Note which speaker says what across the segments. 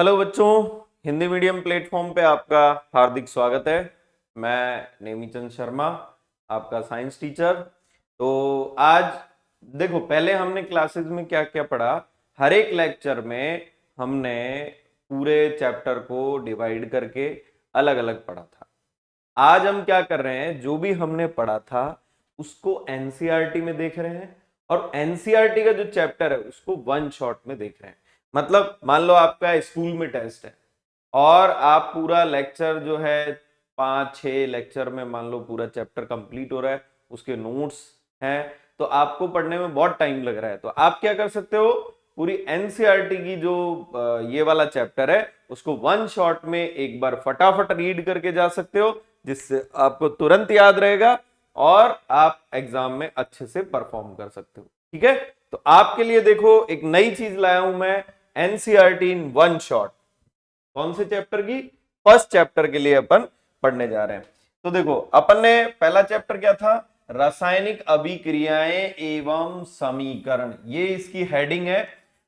Speaker 1: Hello बच्चों, Hindi medium platform पे आपका हार्दिक स्वागत है। मैं नेमीचंद शर्मा, आपका साइंस टीचर। तो आज देखो, पहले हमने क्लासेस में क्या क्या पढ़ा। हर एक लेक्चर में हमने पूरे चैप्टर को डिवाइड करके अलग अलग पढ़ा था। आज हम क्या कर रहे हैं, जो भी हमने पढ़ा था उसको एनसीईआरटी में देख रहे हैं और एनसीईआरटी का जो चैप्टर है उसको वन शॉट में देख रहे हैं। मतलब मान लो आपका स्कूल में टेस्ट है और आप पूरा लेक्चर जो है 5-6 लेक्चर में मान लो पूरा चैप्टर कंप्लीट हो रहा है, उसके नोट्स हैं, तो आपको पढ़ने में बहुत टाइम लग रहा है। तो आप क्या कर सकते हो, पूरी एनसीईआरटी की जो ये वाला चैप्टर है उसको वन शॉट में एक बार फटाफट रीड करके जा सकते हो, जिससे आपको तुरंत याद रहेगा और आप एग्जाम में अच्छे से परफॉर्म कर सकते हो। ठीक है, तो आपके लिए देखो एक नई चीज लाया हूं मैं, एनसीईआरटी इन वन शॉट। कौन से चैप्टर की? फर्स्ट चैप्टर के लिए अपन पढ़ने जा रहे हैं। तो देखो, अपन ने पहला चैप्टर क्या था, रासायनिक अभिक्रियाएं एवं समीकरण। ये इसकी हेडिंग है,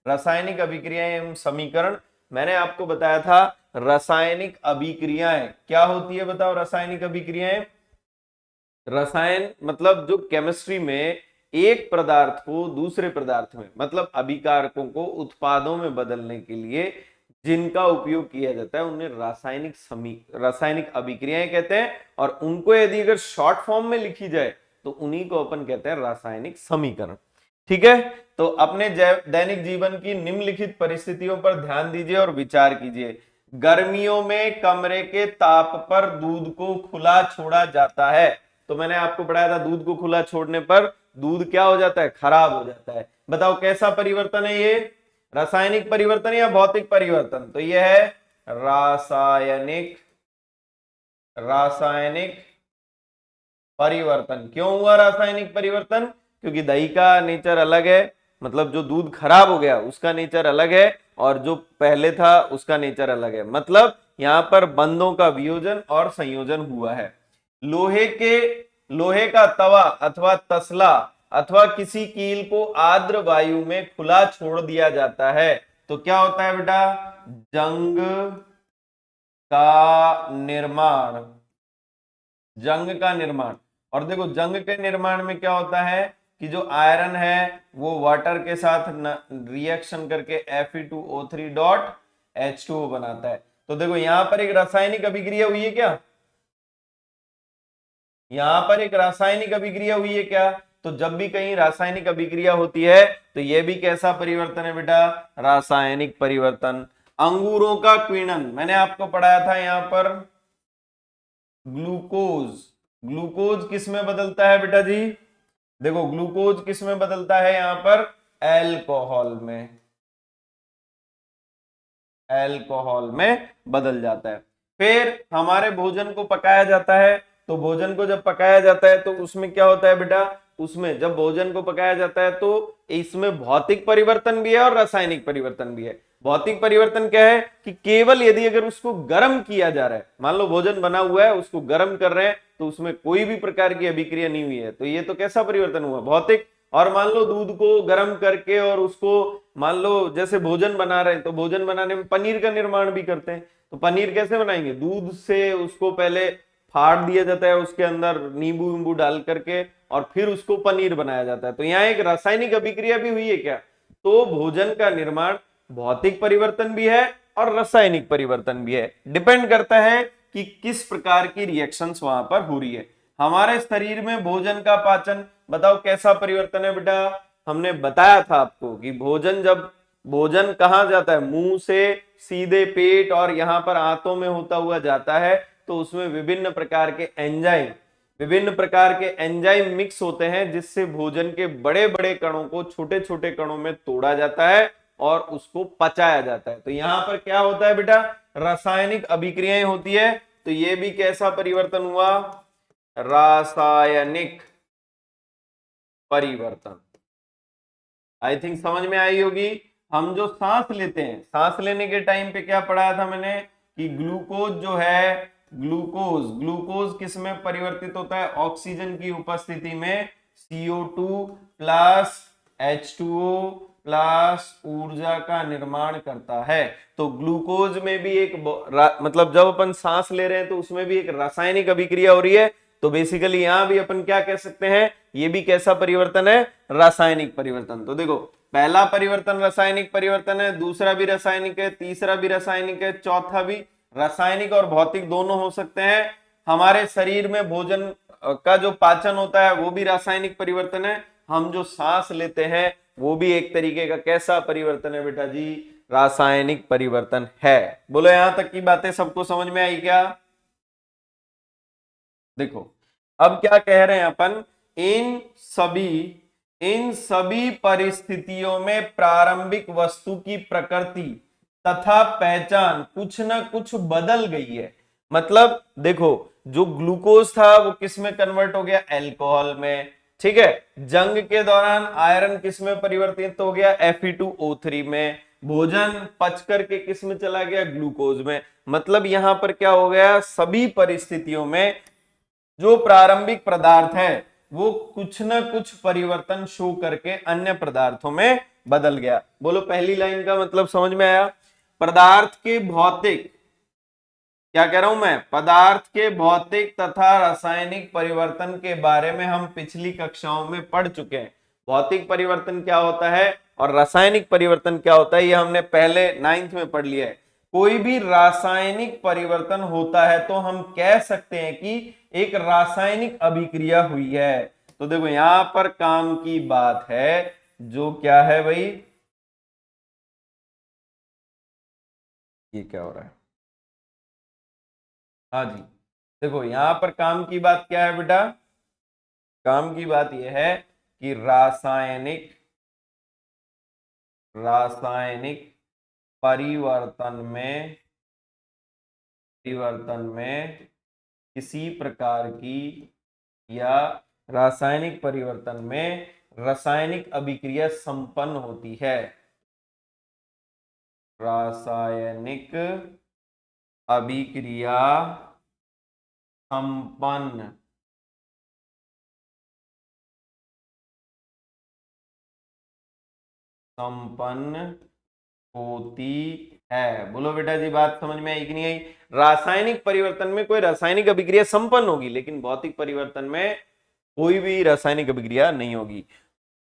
Speaker 1: रासायनिक अभिक्रियाएं एवं समीकरण। मैंने आपको बताया था रासायनिक अभिक्रियाएं क्या होती है, बताओ। रासायनिक अभिक्रियाएं, रसायन मतलब जो केमिस्ट्री में एक पदार्थ को दूसरे पदार्थ में, मतलब अभिकारकों को उत्पादों में बदलने के लिए जिनका उपयोग किया जाता है उन्हें रासायनिक अभिक्रियाएं कहते हैं। और उनको यदि अगर शॉर्ट फॉर्म में लिखी जाए तो उन्हीं को अपन कहते हैं रासायनिक समीकरण। ठीक है, तो अपने दैनिक जीवन की निम्नलिखित परिस्थितियों पर ध्यान दीजिए और विचार कीजिए। गर्मियों में कमरे के ताप पर दूध को खुला छोड़ा जाता है। तो मैंने आपको पढ़ाया था, दूध को खुला छोड़ने पर दूध क्या हो जाता है, खराब हो जाता है। बताओ कैसा परिवर्तन है ये, रासायनिक परिवर्तन या भौतिक परिवर्तन? तो ये है रासायनिक रासायनिक परिवर्तन। क्यों हुआ रासायनिक परिवर्तन? क्योंकि दही का नेचर अलग है, मतलब जो दूध खराब हो गया उसका नेचर अलग है और जो पहले था उसका नेचर अलग है। मतलब यहां पर बंधों का वियोजन और संयोजन हुआ है। लोहे का तवा अथवा तसला अथवा किसी कील को आर्द्र वायु में खुला छोड़ दिया जाता है तो क्या होता है बेटा, जंग का निर्माण। जंग का निर्माण। और देखो, जंग के निर्माण में क्या होता है कि जो आयरन है वो वाटर के साथ रिएक्शन करके Fe2O3 डॉट H2O बनाता है। तो देखो यहां पर एक रासायनिक अभिक्रिया हुई है क्या, यहां पर एक रासायनिक अभिक्रिया हुई है क्या? तो जब भी कहीं रासायनिक अभिक्रिया होती है तो यह भी कैसा परिवर्तन है बेटा, रासायनिक परिवर्तन। अंगूरों का क्विनन मैंने आपको पढ़ाया था, यहां पर ग्लूकोज। ग्लूकोज किस में बदलता है बेटा जी? देखो ग्लूकोज किस में बदलता है, यहां पर एल्कोहल में, एल्कोहल में बदल जाता है। फिर हमारे भोजन को पकाया जाता है, तो भोजन को जब पकाया जाता है तो उसमें क्या होता है बेटा, उसमें जब भोजन को पकाया जाता है तो इसमें भौतिक परिवर्तन भी है और रासायनिक परिवर्तन भी है। भौतिक परिवर्तन क्या है कि केवल यदि अगर उसको गर्म किया जा रहा है, मान लो भोजन बना हुआ है उसको गर्म कर रहे हैं तो उसमें कोई भी प्रकार की अभिक्रिया नहीं हुई है, तो ये तो कैसा परिवर्तन हुआ, भौतिक। और मान लो दूध को गर्म करके और उसको मान लो जैसे भोजन बना रहे हैं, तो भोजन बनाने में पनीर का निर्माण भी करते हैं। तो पनीर कैसे बनाएंगे, दूध से उसको पहले फाड़ दिया जाता है, उसके अंदर नींबू वींबू डाल करके और फिर उसको पनीर बनाया जाता है। तो यहाँ एक रासायनिक अभिक्रिया भी हुई है क्या? तो भोजन का निर्माण भौतिक परिवर्तन भी है और रासायनिक परिवर्तन भी है, डिपेंड करता है कि किस प्रकार की रिएक्शंस वहां पर हो रही है। हमारे शरीर में भोजन का पाचन, बताओ कैसा परिवर्तन है बेटा? हमने बताया था आपको कि भोजन कहां जाता है, मुंह से सीधे पेट और यहां पर आंतों में होता हुआ जाता है, तो उसमें विभिन्न प्रकार के एंजाइम मिक्स होते हैं जिससे भोजन के बड़े बड़े कणों को छोटे छोटे कणों में तोड़ा जाता है और उसको पचाया जाता है। तो यहां पर क्या होता है बेटा, रासायनिक अभिक्रियाएं होती है। तो ये भी कैसा परिवर्तन हुआ, रासायनिक परिवर्तन। आई थिंक समझ में आई होगी। हम जो सांस लेते हैं, सांस लेने के टाइम पे क्या पढ़ाया था मैंने कि ग्लूकोज जो है, ग्लूकोज किस में परिवर्तित होता है, ऑक्सीजन की उपस्थिति में CO2 प्लस H2O प्लस ऊर्जा का निर्माण करता है। तो ग्लूकोज में भी एक मतलब जब अपन सांस ले रहे हैं तो उसमें भी एक रासायनिक अभिक्रिया हो रही है। तो बेसिकली यहां भी अपन क्या कह सकते हैं, ये भी कैसा परिवर्तन है, रासायनिक परिवर्तन। तो देखो पहला परिवर्तन रासायनिक परिवर्तन है, दूसरा भी रासायनिक है, तीसरा भी रासायनिक है, चौथा भी रासायनिक और भौतिक दोनों हो सकते हैं। हमारे शरीर में भोजन का जो पाचन होता है वो भी रासायनिक परिवर्तन है। हम जो सांस लेते हैं वो भी एक तरीके का कैसा परिवर्तन है बेटा जी, रासायनिक परिवर्तन है। बोलो यहां तक की बातें सबको समझ में आई क्या? देखो अब क्या कह रहे हैं अपन, इन सभी परिस्थितियों में प्रारंभिक वस्तु की प्रकृति तथा पहचान कुछ ना कुछ बदल गई है। मतलब देखो जो ग्लूकोज था वो किस में कन्वर्ट हो गया, अल्कोहल में। ठीक है, जंग के दौरान आयरन किस में परिवर्तित हो गया, Fe2O3 में। भोजन पच करके किस में चला गया, ग्लूकोज में। मतलब यहां पर क्या हो गया, सभी परिस्थितियों में जो प्रारंभिक पदार्थ है वो कुछ ना कुछ परिवर्तन शो करके अन्य पदार्थों में बदल गया। बोलो पहली लाइन का मतलब समझ में आया? पदार्थ के भौतिक, क्या कह रहा हूं मैं, पदार्थ के भौतिक तथा रासायनिक परिवर्तन के बारे में हम पिछली कक्षाओं में पढ़ चुके हैं। भौतिक परिवर्तन क्या होता है और रासायनिक परिवर्तन क्या होता है, ये हमने पहले 9th में पढ़ लिया है। कोई भी रासायनिक परिवर्तन होता है तो हम कह सकते हैं कि एक रासायनिक अभिक्रिया हुई है। तो देखो यहां पर काम की बात है, जो क्या है भाई, ये क्या हो रहा है, हाँ जी, देखो यहां पर काम की बात क्या है बेटा, काम की बात यह है कि रासायनिक परिवर्तन में किसी प्रकार की, या रासायनिक परिवर्तन में रासायनिक अभिक्रिया संपन्न होती है। रासायनिक अभिक्रिया संपन्न होती है। बोलो बेटा जी बात समझ में आई कि नहीं आई? रासायनिक परिवर्तन में कोई रासायनिक अभिक्रिया संपन्न होगी, लेकिन भौतिक परिवर्तन में कोई भी रासायनिक अभिक्रिया नहीं होगी।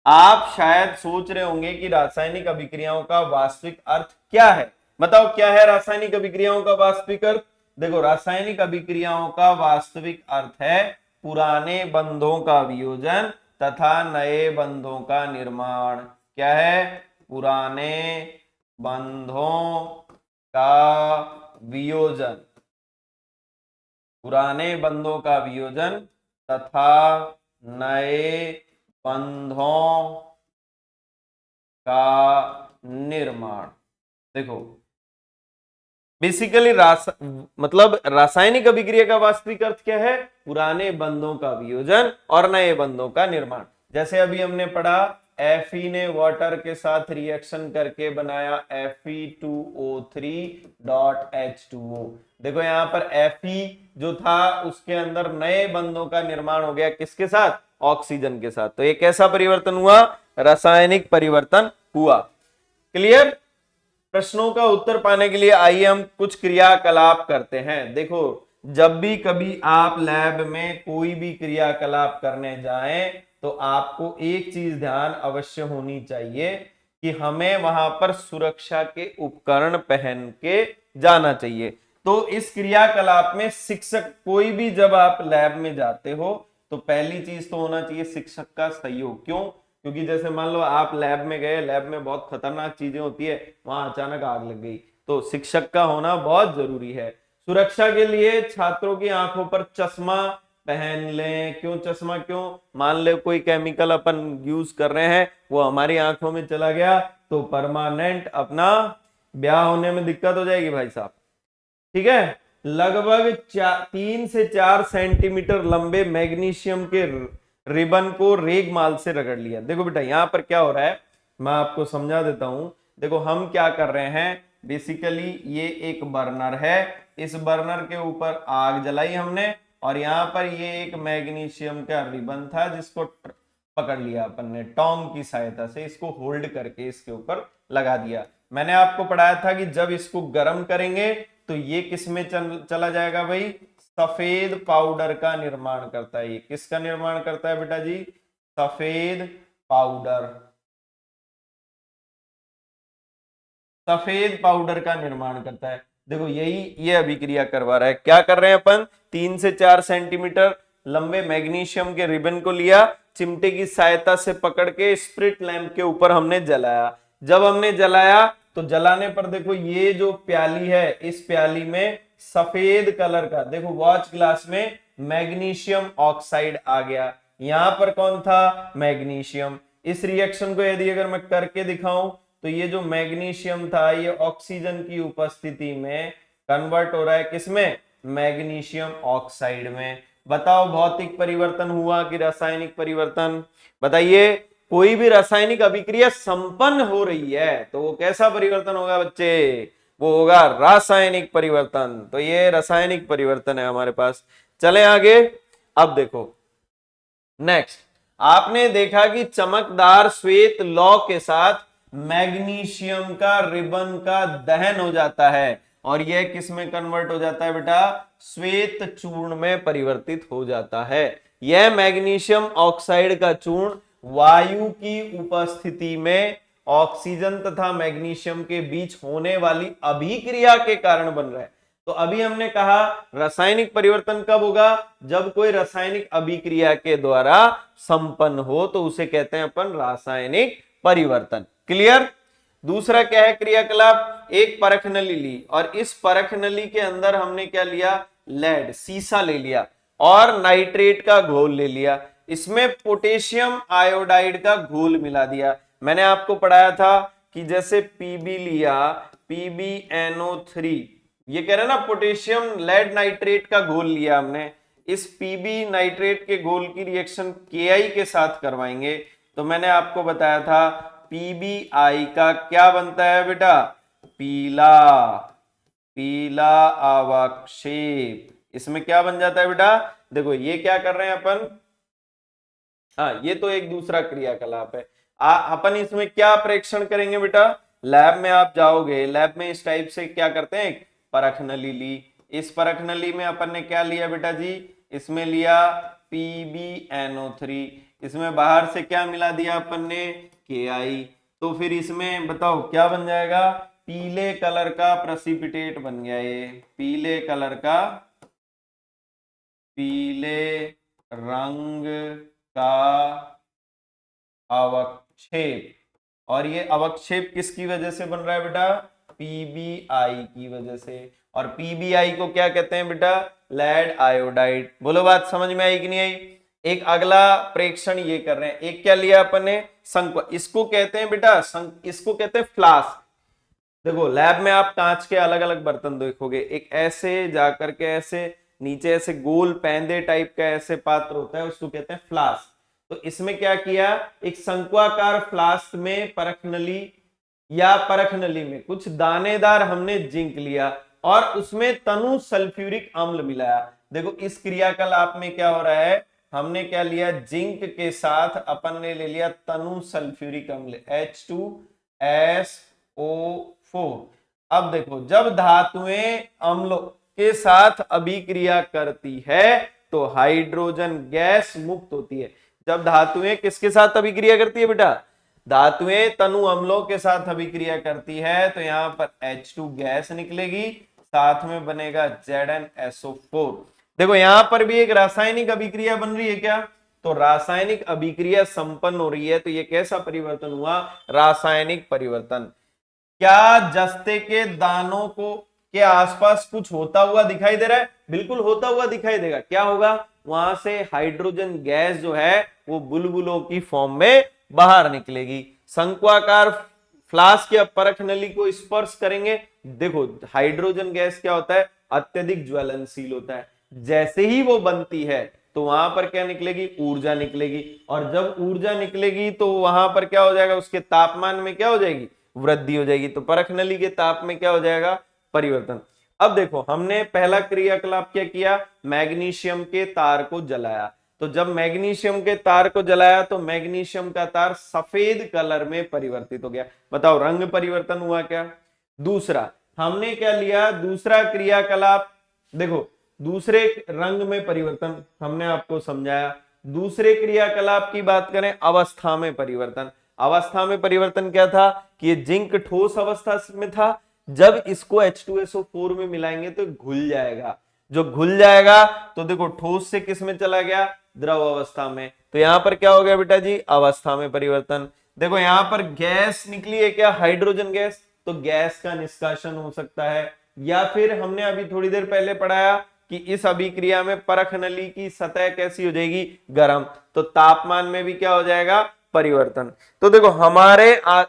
Speaker 1: आप शायद सोच रहे होंगे कि रासायनिक अभिक्रियाओं का वास्तविक अर्थ क्या है। बताओ क्या है रासायनिक अभिक्रियाओं का वास्तविक अर्थ? देखो रासायनिक अभिक्रियाओं का वास्तविक अर्थ है पुराने बंधों का वियोजन तथा नए बंधों का निर्माण। क्या है? पुराने बंधों का वियोजन, पुराने बंधों का वियोजन तथा नए बंधों का निर्माण। देखो बेसिकली मतलब रासायनिक अभिक्रिया का वास्तविक अर्थ क्या है, पुराने बंधों का वियोजन और नए बंधों का निर्माण। जैसे अभी हमने पढ़ा Fe ने वाटर के साथ रिएक्शन करके बनाया Fe2O3.H2O। देखो यहां पर Fe जो था उसके अंदर नए बंधों का निर्माण हो गया, किसके साथ, ऑक्सीजन के साथ। तो ये कैसा परिवर्तन हुआ, रासायनिक परिवर्तन हुआ। क्लियर? प्रश्नों का उत्तर पाने के लिए आइए हम कुछ क्रियाकलाप करते हैं। देखो जब भी कभी आप लैब में कोई भी क्रियाकलाप करने जाएं तो आपको एक चीज ध्यान अवश्य होनी चाहिए कि हमें वहां पर सुरक्षा के उपकरण पहन के जाना चाहिए। तो इस क्रियाकलाप में शिक्षक, कोई भी जब आप लैब में जाते हो तो पहली चीज तो होना चाहिए शिक्षक का सहयोग। क्यों? क्योंकि जैसे मान लो आप लैब में गए, लैब में बहुत खतरनाक चीजें होती है, वहां अचानक आग लग गई, तो शिक्षक का होना बहुत जरूरी है। सुरक्षा के लिए छात्रों की आंखों पर चश्मा पहन लें। क्यों चश्मा? क्यों? मान ले कोई केमिकल अपन यूज कर रहे हैं वो हमारी आंखों में चला गया तो परमानेंट अपना ब्याह होने में दिक्कत हो जाएगी भाई साहब। ठीक है, लगभग 3 से 4 सेंटीमीटर लंबे मैग्नीशियम के रिबन को रेगमाल से रगड़ लिया। देखो बेटा यहां पर क्या हो रहा है, मैं आपको समझा देता हूं। देखो हम क्या कर रहे हैं, बेसिकली ये एक बर्नर है, इस बर्नर के ऊपर आग जलाई हमने और यहां पर ये एक मैग्नीशियम का रिबन था जिसको पकड़ लिया अपन ने टोंग की सहायता से, इसको होल्ड करके इसके ऊपर लगा दिया। मैंने आपको पढ़ाया था कि जब इसको गर्म करेंगे तो ये किस में चला जाएगा भाई, सफेद पाउडर का निर्माण करता है। ये किसका निर्माण करता है बेटा जी, सफेद पाउडर, सफेद पाउडर का निर्माण करता है। देखो यही ये अभिक्रिया करवा रहा है। क्या कर रहे हैं अपन, 3 से 4 सेंटीमीटर लंबे मैग्नीशियम के रिबन को लिया, चिमटे की सहायता से पकड़ के स्प्रिट लैंप के ऊपर हमने जलाया। जब हमने जलाया तो जलाने पर देखो ये जो प्याली है, इस प्याली में सफेद कलर का, देखो वॉच ग्लास में मैग्नीशियम ऑक्साइड आ गया। यहां पर कौन था, मैग्नीशियम। इस रिएक्शन को यदि अगर मैं करके दिखाऊं तो ये जो मैग्नीशियम था ये ऑक्सीजन की उपस्थिति में कन्वर्ट हो रहा है किसमें, मैग्नीशियम ऑक्साइड में। बताओ भौतिक परिवर्तन हुआ कि रासायनिक परिवर्तन, बताइए। कोई भी रासायनिक अभिक्रिया संपन्न हो रही है तो वो कैसा परिवर्तन होगा बच्चे, वो होगा रासायनिक परिवर्तन। तो ये रासायनिक परिवर्तन है हमारे पास। चले आगे। अब देखो नेक्स्ट, आपने देखा कि चमकदार श्वेत लौ के साथ मैग्नीशियम का रिबन का दहन हो जाता है और यह किस में कन्वर्ट हो जाता है बेटा, श्वेत चूर्ण में परिवर्तित हो जाता है। यह मैग्नीशियम ऑक्साइड का चूर्ण वायु की उपस्थिति में ऑक्सीजन तथा मैग्नीशियम के बीच होने वाली अभिक्रिया के कारण बन रहा है। तो अभी हमने कहा रासायनिक परिवर्तन कब होगा, जब कोई रासायनिक अभिक्रिया के द्वारा संपन्न हो तो उसे कहते हैं अपन रासायनिक परिवर्तन। क्लियर। दूसरा क्या है क्रियाकलाप, एक परख नली ली और इस परख नली के अंदर हमने क्या लिया, लेड, सीसा ले लिया और नाइट्रेट का घोल ले लिया। इसमें पोटेशियम आयोडाइड का घोल मिला दिया। मैंने आपको पढ़ाया था कि जैसे पीबी लिया, PbNO3, ये कह रहे हैं ना पोटेशियम लेड नाइट्रेट का घोल लिया हमने, इस पीबी नाइट्रेट के घोल की रिएक्शन Ki के साथ करवाएंगे। तो मैंने आपको बताया था PbI का क्या बनता है बेटा, पीला, पीला अवक्षेप। इसमें क्या बन जाता है बेटा, देखो ये क्या कर रहे हैं अपन, हाँ ये तो एक दूसरा क्रियाकलाप है। अपन इसमें क्या प्रेक्षण करेंगे बेटा, लैब में आप जाओगे, लैब में इस टाइप से क्या करते हैं, परख नली ली। इस परख नली में अपन ने क्या लिया बेटा जी, इसमें लिया PbNO3, इसमें बाहर से क्या मिला दिया अपन ने, Ki। तो फिर इसमें बताओ क्या बन जाएगा, पीले कलर का प्रेसिपिटेट बन गया। ये पीले कलर का, पीले रंग का अवक्षेप। और ये अवक्षेप किसकी वजह से बन रहा है बेटा, PbI की वजह से। और PbI को क्या कहते हैं बेटा, लेड आयोडाइड। बोलो बात समझ में आई कि नहीं आई। एक अगला प्रेक्षण ये कर रहे हैं, एक क्या लिया अपन ने, संक्वा, इसको कहते हैं बेटा इसको कहते हैं फ्लास्क। देखो लैब में आप कांच के अलग अलग बर्तन देखोगे, एक ऐसे जाकर के ऐसे नीचे ऐसे गोल पैंदे टाइप का ऐसे पात्र होता है, उसको कहते हैं फ्लास्क। तो इसमें क्या किया, एक शंक्वाकार फ्लास्क में परख नली या परख नली में कुछ दानेदार हमने जिंक लिया और उसमें तनु सल्फ्यूरिक अम्ल मिलाया। देखो इस क्रियाकलाप में क्या हो रहा है, हमने क्या लिया, जिंक के साथ अपन ने ले लिया तनु सल्फ्यूरिक अम्ल H2SO4। अब देखो जब धातुएं अम्लों के साथ अभिक्रिया करती है तो हाइड्रोजन गैस मुक्त होती है। जब धातुएं किसके साथ अभिक्रिया करती है बेटा, धातुएं तनु अम्लों के साथ अभिक्रिया करती है तो यहां पर H2 गैस निकलेगी, साथ में बनेगा ZnSO4। देखो यहां पर भी एक रासायनिक अभिक्रिया बन रही है क्या, तो रासायनिक अभिक्रिया संपन्न हो रही है। तो ये कैसा परिवर्तन हुआ, रासायनिक परिवर्तन। क्या जस्ते के दानों को के आसपास कुछ होता हुआ दिखाई दे रहा है, बिल्कुल होता हुआ दिखाई देगा। क्या होगा, वहां से हाइड्रोजन गैस जो है वो बुलबुलों की फॉर्म में बाहर निकलेगी। शंक्वाकार फ्लास्क या परख नली को स्पर्श करेंगे, देखो हाइड्रोजन गैस क्या होता है, अत्यधिक ज्वलनशील होता है। जैसे ही वो बनती है तो वहां पर क्या निकलेगी, ऊर्जा निकलेगी। और जब ऊर्जा निकलेगी तो वहां पर क्या हो जाएगा, उसके तापमान में क्या हो जाएगी, वृद्धि हो जाएगी। तो परख नली के ताप में क्या हो जाएगा, परिवर्तन। अब देखो हमने पहला क्रियाकलाप क्या किया, मैग्नीशियम के तार को जलाया। तो जब मैग्नीशियम के तार को जलाया तो मैग्नीशियम का तार सफेद कलर में परिवर्तित हो गया। बताओ रंग परिवर्तन हुआ क्या? दूसरा हमने क्या लिया, दूसरा क्रियाकलाप, देखो दूसरे रंग में परिवर्तन हमने आपको समझाया। दूसरे क्रियाकलाप की बात करें, अवस्था में परिवर्तन। अवस्था में परिवर्तन क्या था कि ये जिंक ठोस अवस्था में था, जब इसको H2SO4 में मिलाएंगे तो घुल जाएगा। जो घुल जाएगा तो देखो ठोस से किस में चला गया, द्रव अवस्था में। तो यहां पर क्या हो गया बेटा जी, अवस्था में परिवर्तन। देखो यहां पर गैस निकली है क्या, हाइड्रोजन गैस, तो गैस का निष्कासन हो सकता है। या फिर हमने अभी थोड़ी देर पहले पढ़ाया कि इस अभिक्रिया में परख नली की सतह कैसी हो जाएगी, गर्म, तो तापमान में भी क्या हो जाएगा, परिवर्तन। तो देखो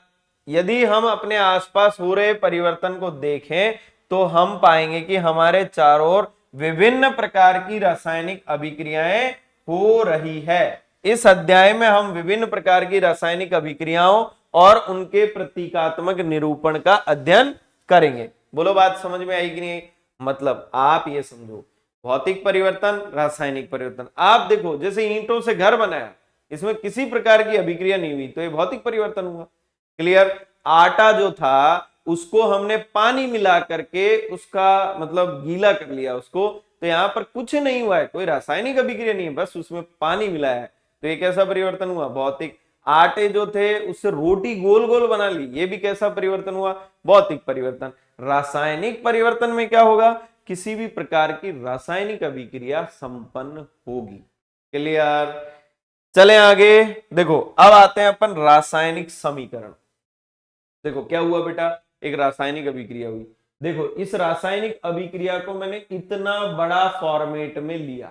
Speaker 1: यदि हम अपने आसपास हो रहे परिवर्तन को देखें तो हम पाएंगे कि हमारे चारों ओर विभिन्न प्रकार की रासायनिक अभिक्रियाएं हो रही है। इस अध्याय में हम विभिन्न प्रकार की रासायनिक अभिक्रियाओं और उनके प्रतीकात्मक निरूपण का अध्ययन करेंगे। बोलो बात समझ में आई कि नहीं? मतलब आप ये समझो, भौतिक परिवर्तन, रासायनिक परिवर्तन। आप देखो जैसे ईंटों से घर बनाया, इसमें किसी प्रकार की अभिक्रिया नहीं हुई तो ये भौतिक परिवर्तन हुआ। क्लियर? आटा जो था उसको हमने पानी मिला करके उसका मतलब गीला कर लिया उसको, तो यहां पर कुछ नहीं हुआ है, कोई रासायनिक अभिक्रिया नहीं है, बस उसमें पानी मिलाया है, तो ये कैसा परिवर्तन हुआ, भौतिक। आटे जो थे उससे रोटी गोल गोल बना ली, ये भी कैसा परिवर्तन हुआ, भौतिक परिवर्तन। रासायनिक परिवर्तन में क्या होगा, किसी भी प्रकार की रासायनिक अभिक्रिया संपन्न होगी। क्लियर? चले आगे, देखो अब आते हैं अपन रासायनिक समीकरण। देखो क्या हुआ बेटा, एक रासायनिक अभिक्रिया हुई। देखो इस रासायनिक अभिक्रिया को मैंने इतना बड़ा फॉर्मेट में लिया,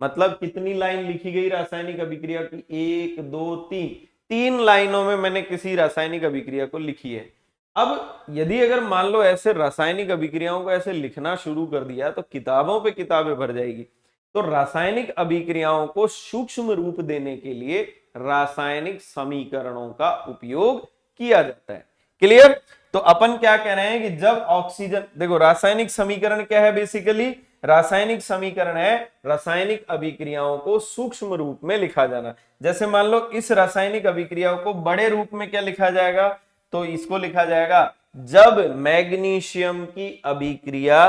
Speaker 1: मतलब कितनी लाइन लिखी गई रासायनिक अभिक्रिया की, 1 2 3, 3 लाइनों में मैंने किसी रासायनिक अभिक्रिया को लिखी है। अब यदि अगर मान लो ऐसे रासायनिक अभिक्रियाओं को ऐसे लिखना शुरू कर दिया तो किताबों पे किताबें भर जाएगी। तो रासायनिक अभिक्रियाओं को सूक्ष्म रूप देने के लिए रासायनिक समीकरणों का उपयोग किया जाता है। क्लियर? तो अपन क्या कह रहे हैं कि जब ऑक्सीजन, देखो रासायनिक समीकरण क्या है, बेसिकली रासायनिक समीकरण है रासायनिक अभिक्रियाओं को सूक्ष्म रूप में लिखा जाना। जैसे मान लो इस रासायनिक अभिक्रियाओं को बड़े रूप में क्या लिखा जाएगा, तो इसको लिखा जाएगा जब मैग्नीशियम की अभिक्रिया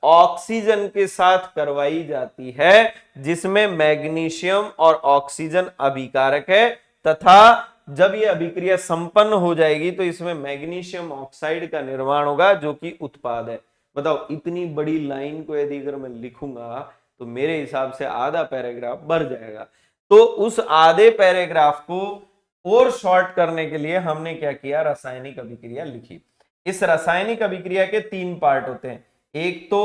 Speaker 1: ऑक्सीजन के साथ करवाई जाती है जिसमें मैग्नीशियम और ऑक्सीजन अभिकारक है, तथा जब ये अभिक्रिया संपन्न हो जाएगी तो इसमें मैग्नीशियम ऑक्साइड का निर्माण होगा जो कि उत्पाद है। बताओ इतनी बड़ी लाइन को यदि अगर मैं लिखूंगा तो मेरे हिसाब से आधा पैराग्राफ भर जाएगा। तो उस आधे पैराग्राफ को और शॉर्ट करने के लिए हमने क्या किया, रासायनिक अभिक्रिया लिखी। इस रासायनिक अभिक्रिया के 3 पार्ट होते हैं। एक तो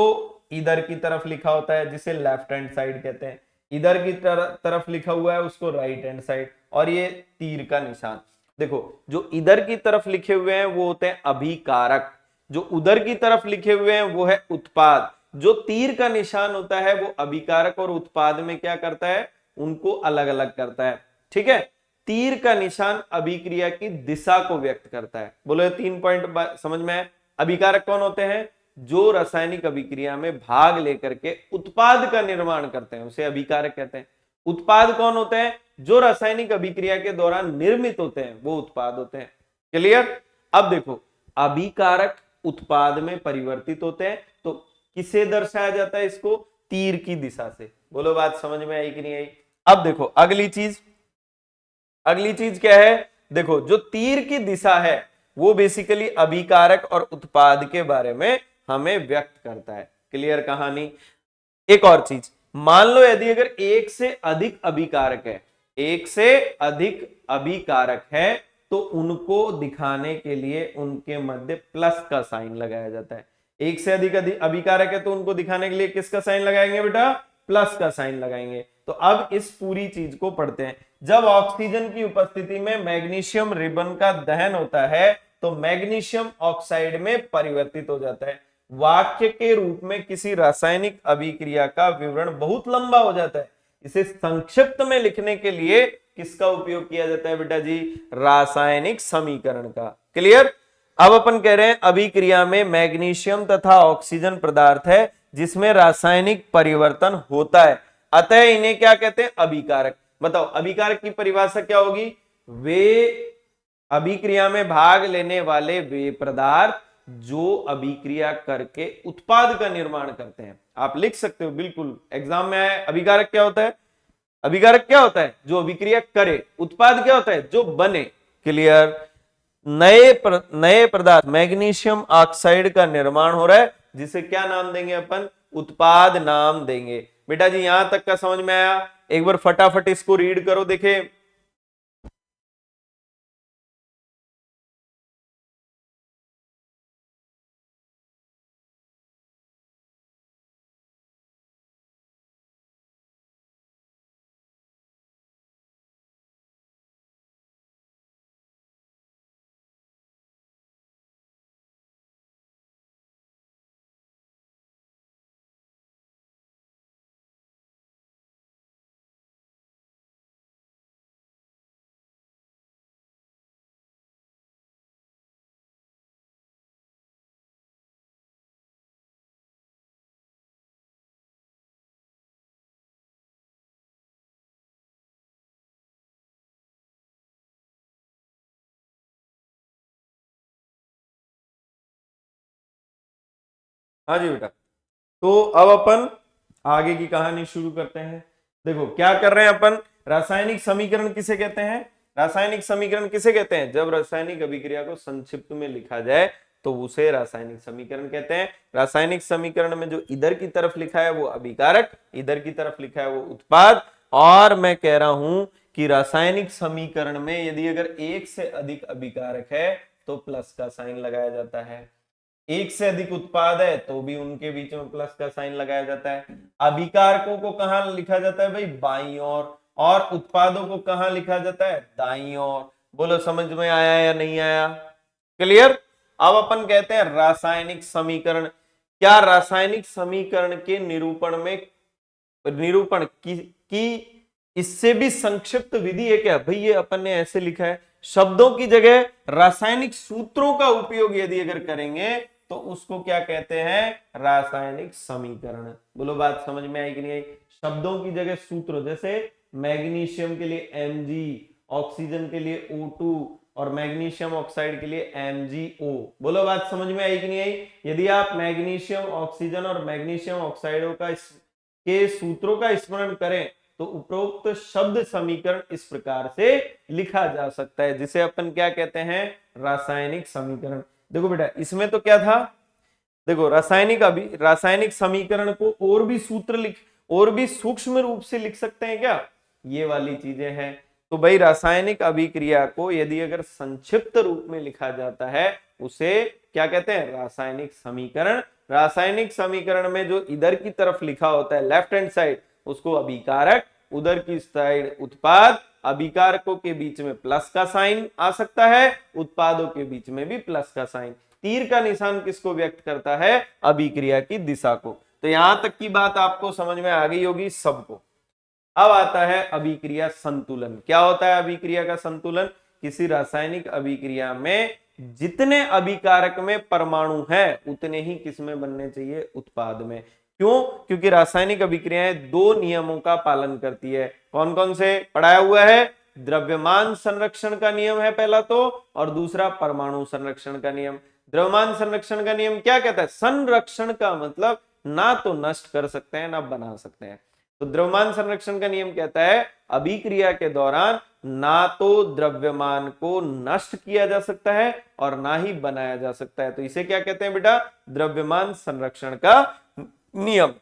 Speaker 1: इधर की तरफ लिखा होता है जिसे लेफ्ट हैंड साइड कहते हैं, इधर की तरफ लिखा हुआ है उसको राइट हैंड साइड, और ये तीर का निशान। देखो जो इधर की तरफ लिखे हुए हैं वो होते हैं अभिकारक, जो उधर की तरफ लिखे हुए हैं वो है उत्पाद। जो तीर का निशान होता है वो अभिकारक और उत्पाद में क्या करता है, उनको अलग अलग करता है। ठीक है? तीर का निशान अभिक्रिया की दिशा को व्यक्त करता है। बोलो ये 3 पॉइंट समझ में आए। अभिकारक कौन होते हैं, जो रासायनिक अभिक्रिया में भाग लेकर के उत्पाद का निर्माण करते हैं उसे अभिकारक कहते हैं। उत्पाद कौन होते हैं, जो रासायनिक अभिक्रिया के दौरान निर्मित होते हैं वो उत्पाद होते हैं। क्लियर? अब देखो अभिकारक उत्पाद में परिवर्तित होते हैं, तो किसे दर्शाया जाता है इसको, तीर की दिशा से। बोलो बात समझ में आई कि नहीं आई? अब देखो अगली चीज क्या है, देखो जो तीर की दिशा है वो बेसिकली अभिकारक और उत्पाद के बारे में हमें व्यक्त करता है। क्लियर कहानी? एक और चीज, मान लो यदि अगर एक से अधिक अभिकारक है, एक से अधिक अभिकारक है तो उनको दिखाने के लिए उनके मध्य प्लस का साइन लगाया जाता है। एक से अधिक अभिकारक है तो उनको दिखाने के लिए किसका साइन लगाएंगे बेटा, प्लस का साइन लगाएंगे। तो अब इस पूरी चीज को पढ़ते हैं। जब ऑक्सीजन की उपस्थिति में मैग्नीशियम रिबन का दहन होता है तो मैग्नीशियम ऑक्साइड में परिवर्तित हो जाता है। वाक्य के रूप में किसी रासायनिक अभिक्रिया का विवरण बहुत लंबा हो जाता है, इसे संक्षिप्त में लिखने के लिए किसका उपयोग किया जाता है बेटा जी, रासायनिक समीकरण का। क्लियर? अब अपन कह रहे हैं अभिक्रिया में मैग्नीशियम तथा ऑक्सीजन पदार्थ है जिसमें रासायनिक परिवर्तन होता है। अतः इन्हें क्या कहते हैं, अभिकारक। बताओ अभिकारक की परिभाषा क्या होगी, वे अभिक्रिया में भाग लेने वाले वे पदार्थ जो अभिक्रिया करके उत्पाद का निर्माण करते हैं। आप लिख सकते हो बिल्कुल, एग्जाम में आए, अभिकारक क्या होता है, अभिकारक क्या होता है, जो अभिक्रिया करे, उत्पाद क्या होता है, जो बने। क्लियर। नए पदार्थ मैग्नीशियम ऑक्साइड का निर्माण हो रहा है, जिसे क्या नाम देंगे अपन, उत्पाद नाम देंगे। बेटा जी यहां तक का समझ में आया, एक बार फटाफट इसको रीड करो, देखे। हाँ जी बेटा, तो अब अपन आगे की कहानी शुरू करते हैं। देखो क्या कर रहे हैं अपन, रासायनिक समीकरण किसे कहते हैं, रासायनिक समीकरण किसे कहते हैं, जब रासायनिक अभिक्रिया को संक्षिप्त में लिखा जाए तो उसे रासायनिक समीकरण कहते हैं। रासायनिक समीकरण में जो इधर की तरफ लिखा है वो अभिकारक, इधर की तरफ लिखा है वो उत्पाद। और मैं कह रहा हूं कि रासायनिक समीकरण में यदि अगर एक से अधिक अभिकारक है तो प्लस का साइन लगाया जाता है, एक से अधिक उत्पाद है तो भी उनके बीच में प्लस का साइन लगाया जाता है। अभिकारकों को कहां लिखा जाता है भाई, बाईं ओर, और उत्पादों को कहां लिखा जाता है, दाईं ओर। बोलो समझ में आया या नहीं आया, क्लियर। अब अपन कहते हैं रासायनिक समीकरण। क्या रासायनिक समीकरण के निरूपण में, निरूपण की इससे भी संक्षिप्त विधि है क्या, भाई ये अपन ने ऐसे लिखा है, शब्दों की जगह रासायनिक सूत्रों का उपयोग यदि अगर करेंगे तो उसको क्या कहते हैं, रासायनिक समीकरण। बोलो बात समझ में आई कि नहीं आई, शब्दों की जगह सूत्र, जैसे मैग्नीशियम के लिए Mg, ऑक्सीजन के लिए O2 और मैग्नीशियम ऑक्साइड के लिए MgO। बोलो बात समझ में आई कि नहीं आई। यदि आप मैग्नीशियम ऑक्सीजन और मैग्नीशियम ऑक्साइडों का के सूत्रों का स्मरण करें तो उपरोक्त शब्द समीकरण इस प्रकार से लिखा जा सकता है, जिसे अपन क्या कहते हैं, रासायनिक समीकरण। देखो बेटा इसमें तो क्या था, देखो रासायनिक समीकरण को और भी सूत्र लिख, और भी सूक्ष्म रूप से लिख सकते हैं क्या, ये वाली चीजें हैं। तो भाई रासायनिक अभिक्रिया को यदि अगर संक्षिप्त रूप में लिखा जाता है उसे क्या कहते हैं, रासायनिक समीकरण। रासायनिक समीकरण में जो इधर की तरफ लिखा होता है लेफ्ट हैंड साइड उसको अभिकारक, उधर की साइड उत्पाद। अभिकारकों के बीच में प्लस का साइन आ सकता है, उत्पादों के बीच में भी प्लस का साइन। तीर का निशान किसको व्यक्त करता है, अभिक्रिया की दिशा को। तो यहां तक की बात आपको समझ में आ गई होगी सबको। अब आता है अभिक्रिया संतुलन। क्या होता है अभिक्रिया का संतुलन, किसी रासायनिक अभिक्रिया में जितने अभिकारक में परमाणु हैं उतने ही किसमें बनने चाहिए, उत्पाद में। क्यों, क्योंकि रासायनिक अभिक्रियाएं दो नियमों का पालन करती है। कौन कौन से पढ़ाया हुआ है, द्रव्यमान संरक्षण का नियम है पहला तो, और दूसरा परमाणु संरक्षण का नियम। द्रव्यमान संरक्षण का नियम क्या कहता है, संरक्षण का मतलब ना तो नष्ट कर सकते हैं ना बना सकते हैं। तो द्रव्यमान संरक्षण का नियम कहता है अभिक्रिया के दौरान ना तो द्रव्यमान को नष्ट किया जा सकता है और ना ही बनाया जा सकता है। तो इसे क्या कहते हैं बेटा, द्रव्यमान संरक्षण का नियम।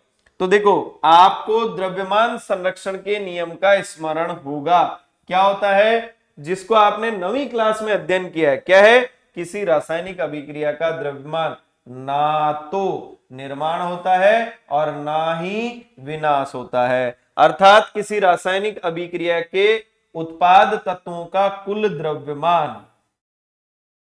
Speaker 1: तो देखो आपको द्रव्यमान संरक्षण के नियम का स्मरण होगा, क्या होता है, जिसको आपने 9वीं क्लास में अध्ययन किया है। क्या है, किसी रासायनिक अभिक्रिया का द्रव्यमान ना तो निर्माण होता है और ना ही विनाश होता है। अर्थात किसी रासायनिक अभिक्रिया के उत्पाद तत्वों का कुल द्रव्यमान,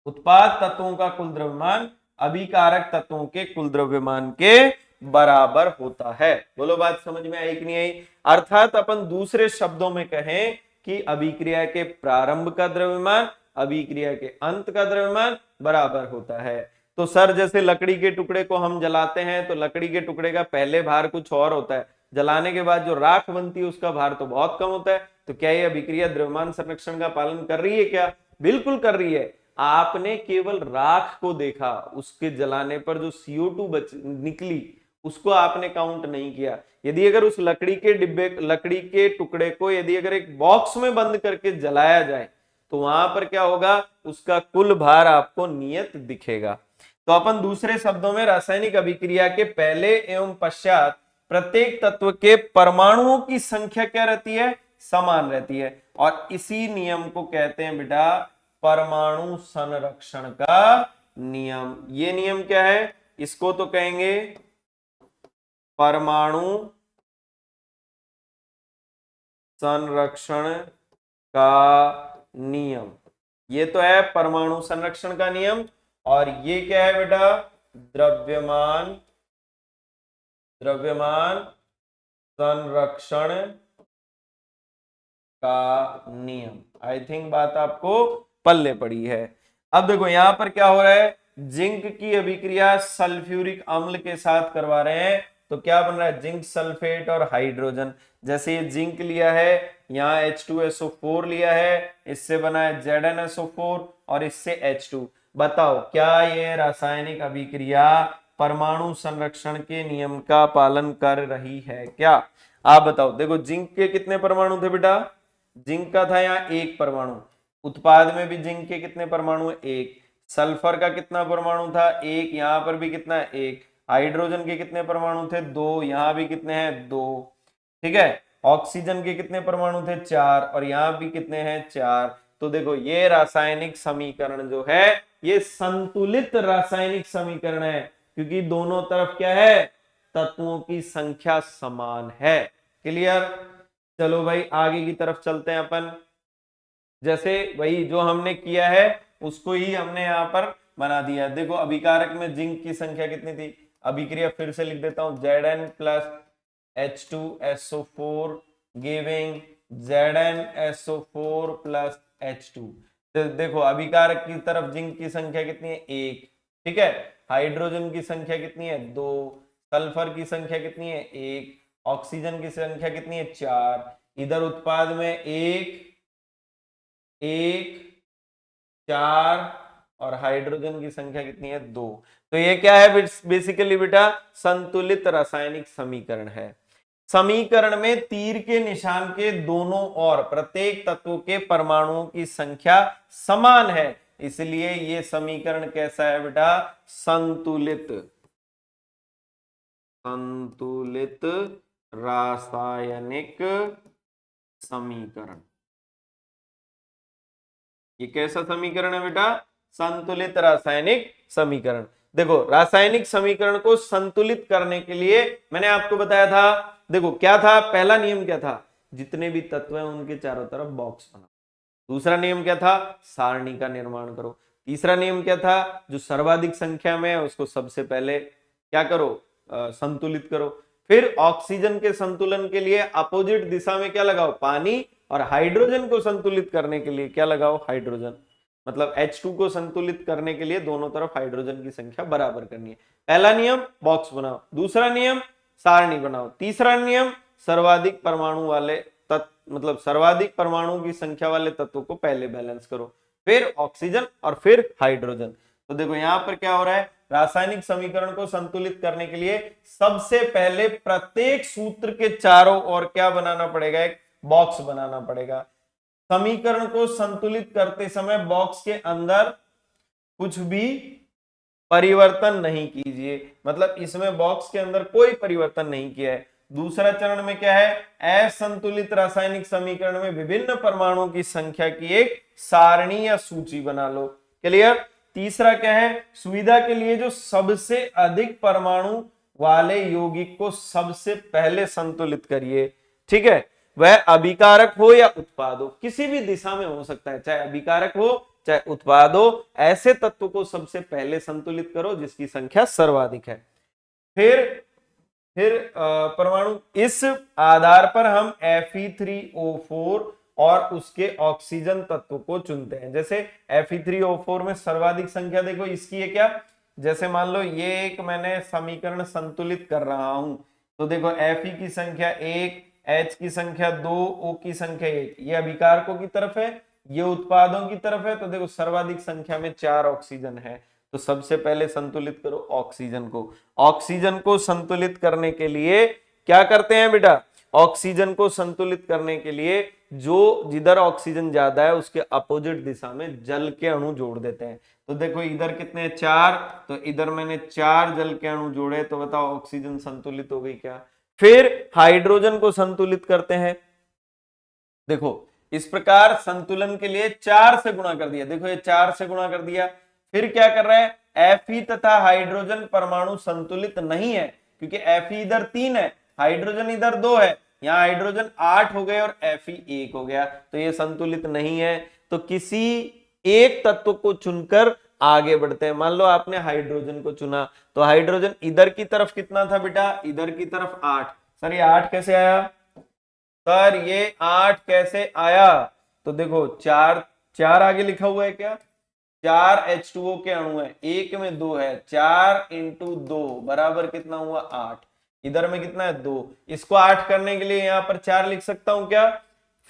Speaker 1: उत्पाद तत्वों का कुल द्रव्यमान अभिकारक तत्वों के कुल द्रव्यमान के बराबर होता है। बोलो बात समझ में आई कि नहीं आई। अर्थात अपन दूसरे शब्दों में कहें कि अभिक्रिया के प्रारंभ का द्रव्यमान अभिक्रिया के अंत का द्रव्यमान बराबर होता है। तो सर जैसे लकड़ी के टुकड़े को हम जलाते हैं तो लकड़ी के टुकड़े का पहले भार कुछ और होता है, जलाने के बाद जो राख बनती है उसका भार तो बहुत कम होता है। तो क्या ये अभिक्रिया द्रव्यमान संरक्षण का पालन कर रही है क्या? बिल्कुल कर रही है। आपने केवल राख को देखा, उसके जलाने पर जो CO2 निकली उसको आपने काउंट नहीं किया। यदि अगर उस लकड़ी के डिब्बे, लकड़ी के टुकड़े को यदि अगर एक बॉक्स में बंद करके जलाया जाए तो वहां पर क्या होगा, उसका कुल भार आपको नियत दिखेगा। तो अपन दूसरे शब्दों में रासायनिक अभिक्रिया के पहले एवं पश्चात प्रत्येक तत्व के परमाणुओं की संख्या क्या रहती है? समान रहती है। और इसी नियम को कहते हैं बेटा परमाणु संरक्षण का नियम। ये नियम क्या है? इसको तो कहेंगे परमाणु संरक्षण का नियम। ये तो है परमाणु संरक्षण का नियम। और ये क्या है बेटा? द्रव्यमान संरक्षण का नियम। आई थिंक बात आपको पल्ले पड़ी है। अब देखो यहां पर क्या हो रहा है, जिंक की अभिक्रिया सल्फ्यूरिक अम्ल के साथ करवा रहे हैं। तो क्या बन रहा है? जिंक सल्फेट और हाइड्रोजन। जैसे ये जिंक लिया है, यहाँ H2SO4 लिया है, इससे बना है ZnSO4 और इससे H2। बताओ क्या ये रासायनिक अभिक्रिया परमाणु संरक्षण के नियम का पालन कर रही है क्या? आप बताओ। देखो जिंक के कितने परमाणु थे बेटा? जिंक का था यहाँ एक परमाणु। उत्पाद में भी जिंक के कितने परमाणु है? एक। सल्फर का कितना परमाणु था? एक। यहाँ पर भी कितना है? एक। हाइड्रोजन के कितने परमाणु थे? दो। यहाँ भी कितने हैं? दो। ठीक है। ऑक्सीजन के कितने परमाणु थे? चार। और यहाँ भी कितने हैं? चार। तो देखो ये रासायनिक समीकरण जो है ये संतुलित रासायनिक समीकरण है, क्योंकि दोनों तरफ क्या है? तत्वों की संख्या समान है। क्लियर? चलो भाई आगे की तरफ चलते हैं अपन। जैसे वही जो हमने किया है उसको ही हमने यहां पर बना दिया। देखो अभिकारक में जिंक की संख्या कितनी थी? अभिक्रिया फिर से लिख देता हूं, Zn plus H2SO4 giving ZnSO4 plus H2। तो देखो अभिकारक की तरफ जिंक की संख्या कितनी है? एक। ठीक है। हाइड्रोजन की संख्या कितनी है? दो। सल्फर की संख्या कितनी है? एक। ऑक्सीजन की संख्या कितनी है? चार। इधर उत्पाद में एक, चार और हाइड्रोजन की संख्या कितनी है? दो। तो ये क्या है बेसिकली बेटा? संतुलित रासायनिक समीकरण है। समीकरण में तीर के निशान के दोनों ओर प्रत्येक तत्व के परमाणुओं की संख्या समान है, इसलिए ये समीकरण कैसा है बेटा? संतुलित रासायनिक समीकरण। ये कैसा समीकरण है बेटा? संतुलित रासायनिक समीकरण। देखो रासायनिक समीकरण को संतुलित करने के लिए मैंने आपको बताया था, देखो क्या था पहला नियम? क्या था? जितने भी तत्व हैं उनके चारों तरफ बॉक्स बनाओ। दूसरा नियम क्या था? सारणी का निर्माण करो। तीसरा नियम क्या था? जो सर्वाधिक संख्या में है उसको सबसे पहले क्या करो? संतुलित करो। फिर ऑक्सीजन के संतुलन के लिए अपोजिट दिशा में क्या लगाओ? पानी। और हाइड्रोजन को संतुलित करने के लिए क्या लगाओ? हाइड्रोजन। मतलब H2 को संतुलित करने के लिए दोनों तरफ हाइड्रोजन की संख्या बराबर करनी है। पहला नियम बॉक्स बनाओ, दूसरा नियम सारणी बनाओ, तीसरा नियम सर्वाधिक परमाणु वाले तत्व, मतलब सर्वाधिक परमाणु की संख्या वाले तत्वों को पहले बैलेंस करो, फिर ऑक्सीजन और फिर हाइड्रोजन। तो देखो यहां पर क्या हो रहा है? रासायनिक समीकरण को संतुलित करने के लिए सबसे पहले प्रत्येक सूत्र के चारों ओर क्या बनाना पड़ेगा? एक बॉक्स बनाना पड़ेगा। समीकरण को संतुलित करते समय बॉक्स के अंदर कुछ भी परिवर्तन नहीं कीजिए, मतलब इसमें बॉक्स के अंदर कोई परिवर्तन नहीं किया है। दूसरा चरण में क्या है? असंतुलित रासायनिक समीकरण में विभिन्न परमाणुओं की संख्या की एक सारणी या सूची बना लो। क्लियर? तीसरा क्या है? सुविधा के लिए जो सबसे अधिक परमाणु वाले यौगिक को सबसे पहले संतुलित करिए। ठीक है? वह अभिकारक हो या उत्पाद हो, किसी भी दिशा में हो सकता है, चाहे अभिकारक हो चाहे उत्पाद हो, ऐसे तत्व को सबसे पहले संतुलित करो जिसकी संख्या सर्वाधिक है। फिर परमाणु, इस आधार पर हम Fe3O4 और उसके ऑक्सीजन तत्व को चुनते हैं। जैसे Fe3O4 में सर्वाधिक संख्या देखो इसकी है क्या? जैसे मान लो ये एक मैंने समीकरण संतुलित कर रहा हूं, तो देखो Fe की संख्या 1, H की संख्या 2, O की संख्या 1, ये अभिकारकों की तरफ है, ये उत्पादों की तरफ है। तो देखो सर्वाधिक संख्या में 4 ऑक्सीजन है। तो सबसे पहले संतुलित करो ऑक्सीजन को। ऑक्सीजन को संतुलित करने के लिए क्या करते हैं बेटा? ऑक्सीजन को संतुलित करने के लिए जो जिधर ऑक्सीजन ज्यादा है उसके अपोजिट दिशा में जल के अणु जोड़ देते हैं। तो देखो इधर कितने 4, तो इधर मैंने 4 जल के अणु जोड़े, तो बताओ ऑक्सीजन संतुलित हो गई क्या? फिर हाइड्रोजन को संतुलित करते हैं। देखो इस प्रकार संतुलन के लिए 4 से गुणा कर दिया। देखो ये 4 से गुणा कर दिया। फिर क्या कर रहा है? Fe तथा हाइड्रोजन परमाणु संतुलित नहीं है, क्योंकि Fe इधर 3 है, हाइड्रोजन इधर 2 है। यहाँ हाइड्रोजन 8 हो गए और Fe 1 हो गया, तो ये संतुलित नहीं है। तो किसी एक तत्व को चुनकर आगे बढ़ते हैं। मान लो आपने हाइड्रोजन को चुना, तो हाइड्रोजन इधर की तरफ कितना था बेटा? इधर की तरफ 8। सर ये 8 कैसे आया? सर ये 8 कैसे आया? तो देखो 4 4 आगे लिखा हुआ है क्या? 4 H2O के अणु है, एक में 2 है, 4 इंटू 2 बराबर कितना हुआ? 8। इधर में कितना है? 2। इसको 8 करने के लिए यहां पर 4 लिख सकता हूं क्या?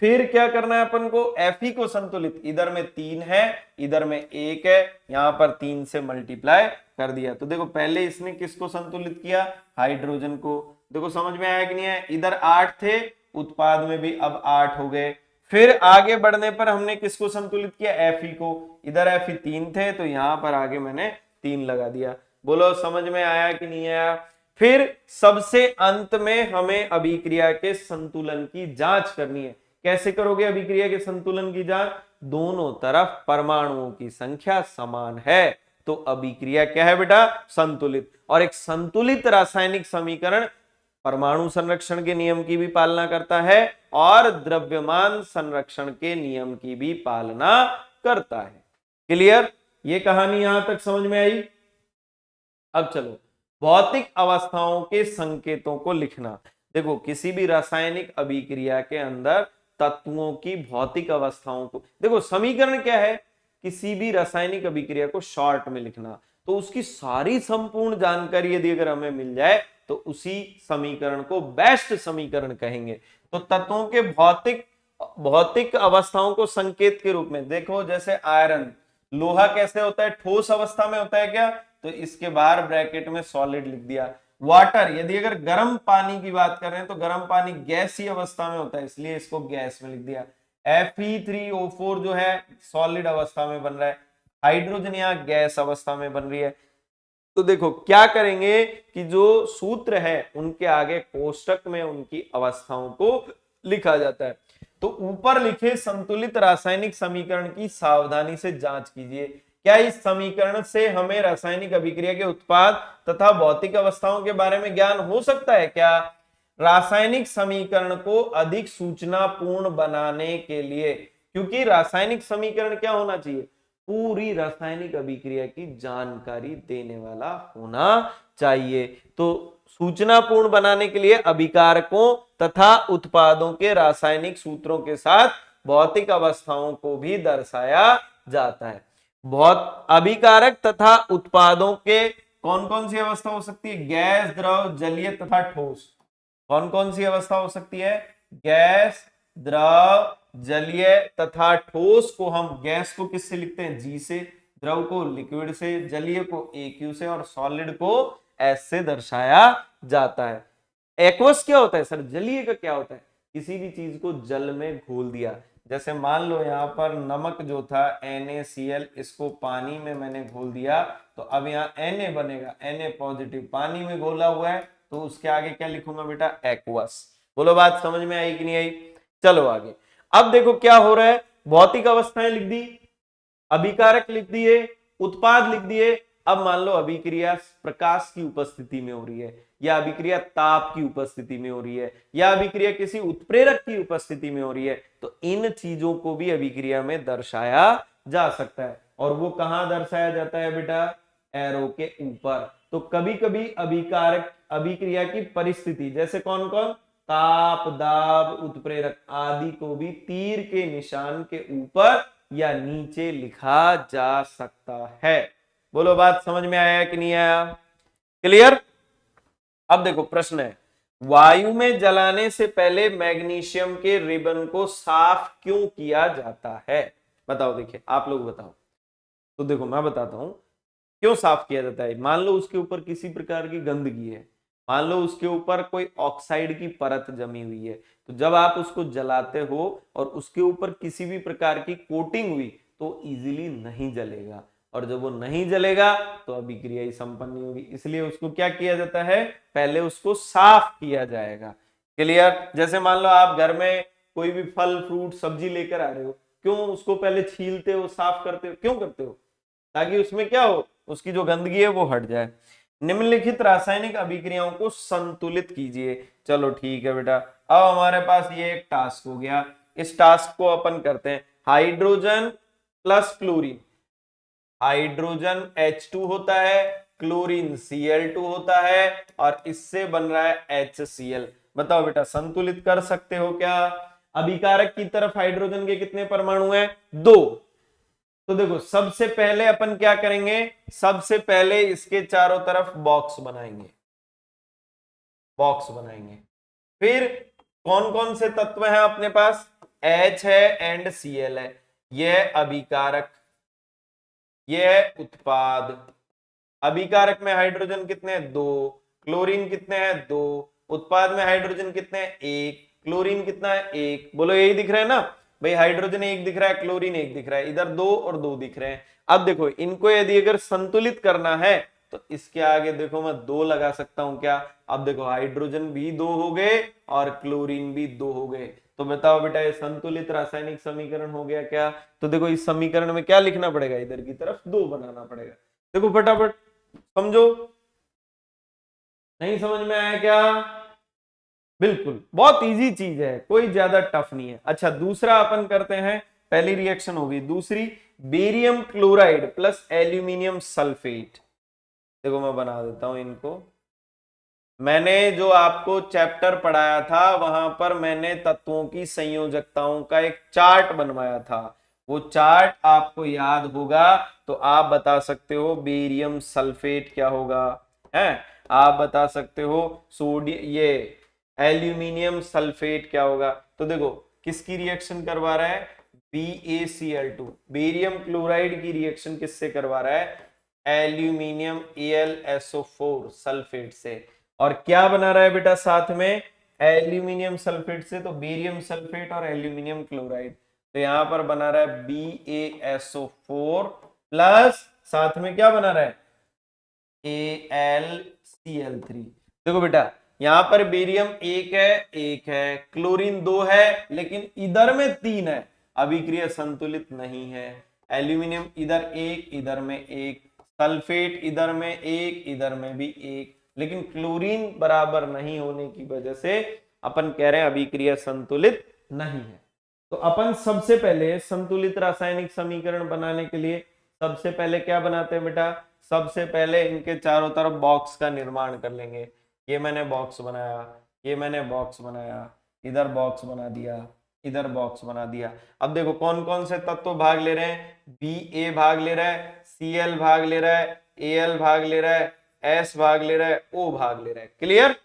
Speaker 1: फिर क्या करना है अपन को? Fe को संतुलित, इधर में 3 है, इधर में 1 है, यहां पर 3 से मल्टीप्लाई कर दिया। तो देखो पहले इसने किसको संतुलित किया? हाइड्रोजन को। देखो समझ में आया कि नहीं आया? इधर 8 थे, उत्पाद में भी अब 8 हो गए। फिर आगे बढ़ने पर हमने किसको संतुलित किया? Fe को। इधर Fe 3 थे, तो यहां पर आगे मैंने 3 लगा दिया। बोलो समझ में आया कि नहीं आया? फिर सबसे अंत में हमें अभिक्रिया के संतुलन की जांच करनी है। कैसे करोगे अभिक्रिया के संतुलन की जांच? दोनों तरफ परमाणुओं की संख्या समान है, तो अभिक्रिया क्या है बेटा? संतुलित। और एक संतुलित रासायनिक समीकरण परमाणु संरक्षण के नियम की भी पालना करता है और द्रव्यमान संरक्षण के नियम की भी पालना करता है। क्लियर? ये कहानी यहां तक समझ में आई? अब चलो भौतिक अवस्थाओं के संकेतों को लिखना। देखो किसी भी रासायनिक अभिक्रिया के अंदर तत्वों की भौतिक अवस्थाओं को, देखो समीकरण क्या है? किसी भी रासायनिक अभिक्रिया को शॉर्ट में लिखना, तो उसकी सारी संपूर्ण जानकारी यदि अगर हमें मिल जाए तो उसी समीकरण को बेस्ट समीकरण कहेंगे। तो तत्वों के भौतिक भौतिक अवस्थाओं को संकेत के रूप में देखो, जैसे आयरन, लोहा कैसे होता है? ठोस अवस्था में होता है क्या? तो इसके बाहर ब्रैकेट में सॉलिड लिख दिया। वाटर, यदि अगर गर्म पानी की बात कर रहे हैं तो गर्म पानी गैसीय अवस्था में होता है, इसलिए इसको गैस में लिख दिया। Fe3O4 जो है सॉलिड अवस्था में बन रहा है, हाइड्रोजन यहाँ गैस अवस्था में बन रही है। तो देखो क्या करेंगे कि जो सूत्र है उनके आगे कोष्टक में उनकी अवस्थाओं को लिखा जाता है। तो ऊपर लिखे संतुलित रासायनिक समीकरण की सावधानी से जांच कीजिए। क्या इस समीकरण से हमें रासायनिक अभिक्रिया के उत्पाद तथा भौतिक अवस्थाओं के बारे में ज्ञान हो सकता है क्या? रासायनिक समीकरण को अधिक सूचनापूर्ण बनाने के लिए, क्योंकि रासायनिक समीकरण क्या होना चाहिए? पूरी रासायनिक अभिक्रिया की जानकारी देने वाला होना चाहिए। तो सूचनापूर्ण बनाने के लिए अभिकारकों तथा उत्पादों के रासायनिक सूत्रों के साथ भौतिक अवस्थाओं को भी दर्शाया जाता है। बहुत अभिकारक तथा उत्पादों के कौन कौन सी अवस्था हो सकती है? गैस, द्रव, जलीय तथा ठोस। कौन कौन सी अवस्था हो सकती है? गैस, द्रव, जलीय तथा ठोस को हम गैस को किससे लिखते हैं? G से, द्रव को लिक्विड से, जलीय को AQ से और सॉलिड को S से दर्शाया जाता है। एक्वस क्या होता है सर? जलीय का क्या होता है? किसी भी चीज को जल में घोल दिया। जैसे मान लो यहाँ पर नमक जो था NaCl, इसको पानी में मैंने घोल दिया, तो अब यहाँ Na बनेगा, Na पॉजिटिव पानी में घोला हुआ है, तो उसके आगे क्या लिखूंगा बेटा? एक्वस। बोलो बात समझ में आई कि नहीं आई? चलो आगे। अब देखो क्या हो रहा है, भौतिक अवस्थाएं लिख दी, अभिकारक लिख दिए, उत्पाद लिख दिए। अब मान लो अभिक्रिया प्रकाश की उपस्थिति में हो रही है, या अभिक्रिया ताप की उपस्थिति में हो रही है, या अभिक्रिया किसी उत्प्रेरक की उपस्थिति में हो रही है, तो इन चीजों को भी अभिक्रिया में दर्शाया जा सकता है। और वो कहां दर्शाया जाता है बेटा? एरो के ऊपर। तो कभी कभी अभिकारक अभिक्रिया की परिस्थिति, जैसे कौन कौन? ताप, दाब, उत्प्रेरक आदि को भी तीर के निशान के ऊपर या नीचे लिखा जा सकता है। बोलो बात समझ में आया कि नहीं आया? क्लियर? अब देखो प्रश्न है, वायु में जलाने से पहले मैग्नीशियम के रिबन को साफ क्यों किया जाता है? बताओ, देखिए आप लोग बताओ। तो देखो मैं बताता हूं क्यों साफ किया जाता है। मान लो उसके ऊपर किसी प्रकार की गंदगी है, मान लो उसके ऊपर कोई ऑक्साइड की परत जमी हुई है, तो जब आप उसको जलाते हो और उसके ऊपर किसी भी प्रकार की कोटिंग हुई तो इजीली नहीं जलेगा, और जब वो नहीं जलेगा तो अभिक्रिया ही संपन्न नहीं होगी। इसलिए उसको क्या किया जाता है, पहले उसको साफ किया जाएगा। क्लियर? जैसे मान लो आप घर में कोई भी फल फ्रूट सब्जी लेकर आ रहे हो, क्यों उसको पहले छीलते हो, साफ करते हो, क्यों करते हो? ताकि उसमें क्या हो, उसकी जो गंदगी है वो हट जाए। निम्नलिखित रासायनिक अभिक्रियाओं को संतुलित कीजिए। चलो ठीक है बेटा, अब हमारे पास ये एक टास्क हो गया। इस टास्क को अपन करते हैं। Hydrogen plus chlorine, hydrogen H2 होता है, क्लोरीन Cl2 होता है, और इससे बन रहा है HCl। बताओ बेटा, संतुलित कर सकते हो क्या? अभिकारक की तरफ हाइड्रोजन के कितने परमाणु हैं? 2। तो देखो सबसे पहले अपन क्या करेंगे, सबसे पहले इसके चारों तरफ बॉक्स बनाएंगे, बॉक्स बनाएंगे। फिर कौन कौन से तत्व हैं अपने पास? H है एंड Cl है, यह अभिकारक, यह है उत्पाद। अभिकारक में हाइड्रोजन कितने हैं? 2। क्लोरीन कितने हैं? 2। उत्पाद में हाइड्रोजन कितने हैं? 1। क्लोरीन कितना है? 1। बोलो यही दिख रहा है ना भाई, हाइड्रोजन 1 दिख रहा है, क्लोरीन 1 दिख रहा है, इधर 2 और 2 दिख रहे हैं। अब देखो इनको यदि अगर संतुलित करना है तो इसके आगे देखो मैं 2 लगा सकता हूं क्या? अब देखो हाइड्रोजन भी 2 हो गए और क्लोरीन भी 2 हो गए। तो बताओ बेटा, ये संतुलित रासायनिक समीकरण हो गया क्या? तो देखो इस समीकरण में क्या लिखना पड़ेगा, इधर की तरफ 2 बनाना पड़ेगा। देखो फटाफट समझो। नहीं समझ में आया क्या? बिल्कुल बहुत इजी चीज है, कोई ज्यादा टफ नहीं है। अच्छा दूसरा अपन करते हैं, पहली रिएक्शन होगी, दूसरी barium chloride plus aluminium sulphate. देखो मैं बना देता हूं इनको। मैंने जो आपको चैप्टर पढ़ाया था वहां पर मैंने तत्वों की संयोजकताओं का एक चार्ट बनवाया था, वो चार्ट आपको याद होगा तो आप बता सकते हो बेरियम सल्फेट क्या होगा, है आप बता सकते हो सोडियम, ये एल्यूमिनियम सल्फेट क्या होगा। तो देखो किसकी रिएक्शन करवा रहा है, BaCl2, बेरियम क्लोराइड की रिएक्शन किससे करवा रहा है, एल्यूमिनियम AlSO4 सल्फेट से। और क्या बना रहा है बेटा साथ में, एल्यूमिनियम सल्फेट से, तो बेरियम सल्फेट और एल्यूमिनियम क्लोराइड। तो यहां पर बना रहा है BaSO4 प्लस साथ में क्या बना रहा है, AlCl3। देखो बेटा यहां पर बेरियम 1 है, क्लोरीन 2 है, लेकिन इधर में 3 है, अभिक्रिया संतुलित नहीं है। एल्यूमिनियम इधर 1, इधर में 1, सल्फेट इधर में 1, इधर में भी 1, लेकिन क्लोरीन बराबर नहीं होने की वजह से अपन कह रहे हैं अभिक्रिया संतुलित नहीं है। तो अपन सबसे पहले संतुलित रासायनिक समीकरण बनाने के लिए सबसे पहले क्या बनाते हैं बेटा, सबसे पहले इनके चारों तरफ बॉक्स का निर्माण कर लेंगे। ये मैंने बॉक्स बनाया, ये मैंने बॉक्स बनाया, इधर बॉक्स बना दिया, इधर बॉक्स बना दिया। अब देखो कौन कौन से तत्व भाग ले रहे हैं, Ba भाग ले रहा है, Cl भाग ले रहा है, Al भाग ले रहा है, S भाग ले रहा है, O भाग ले रहा है। क्लियर?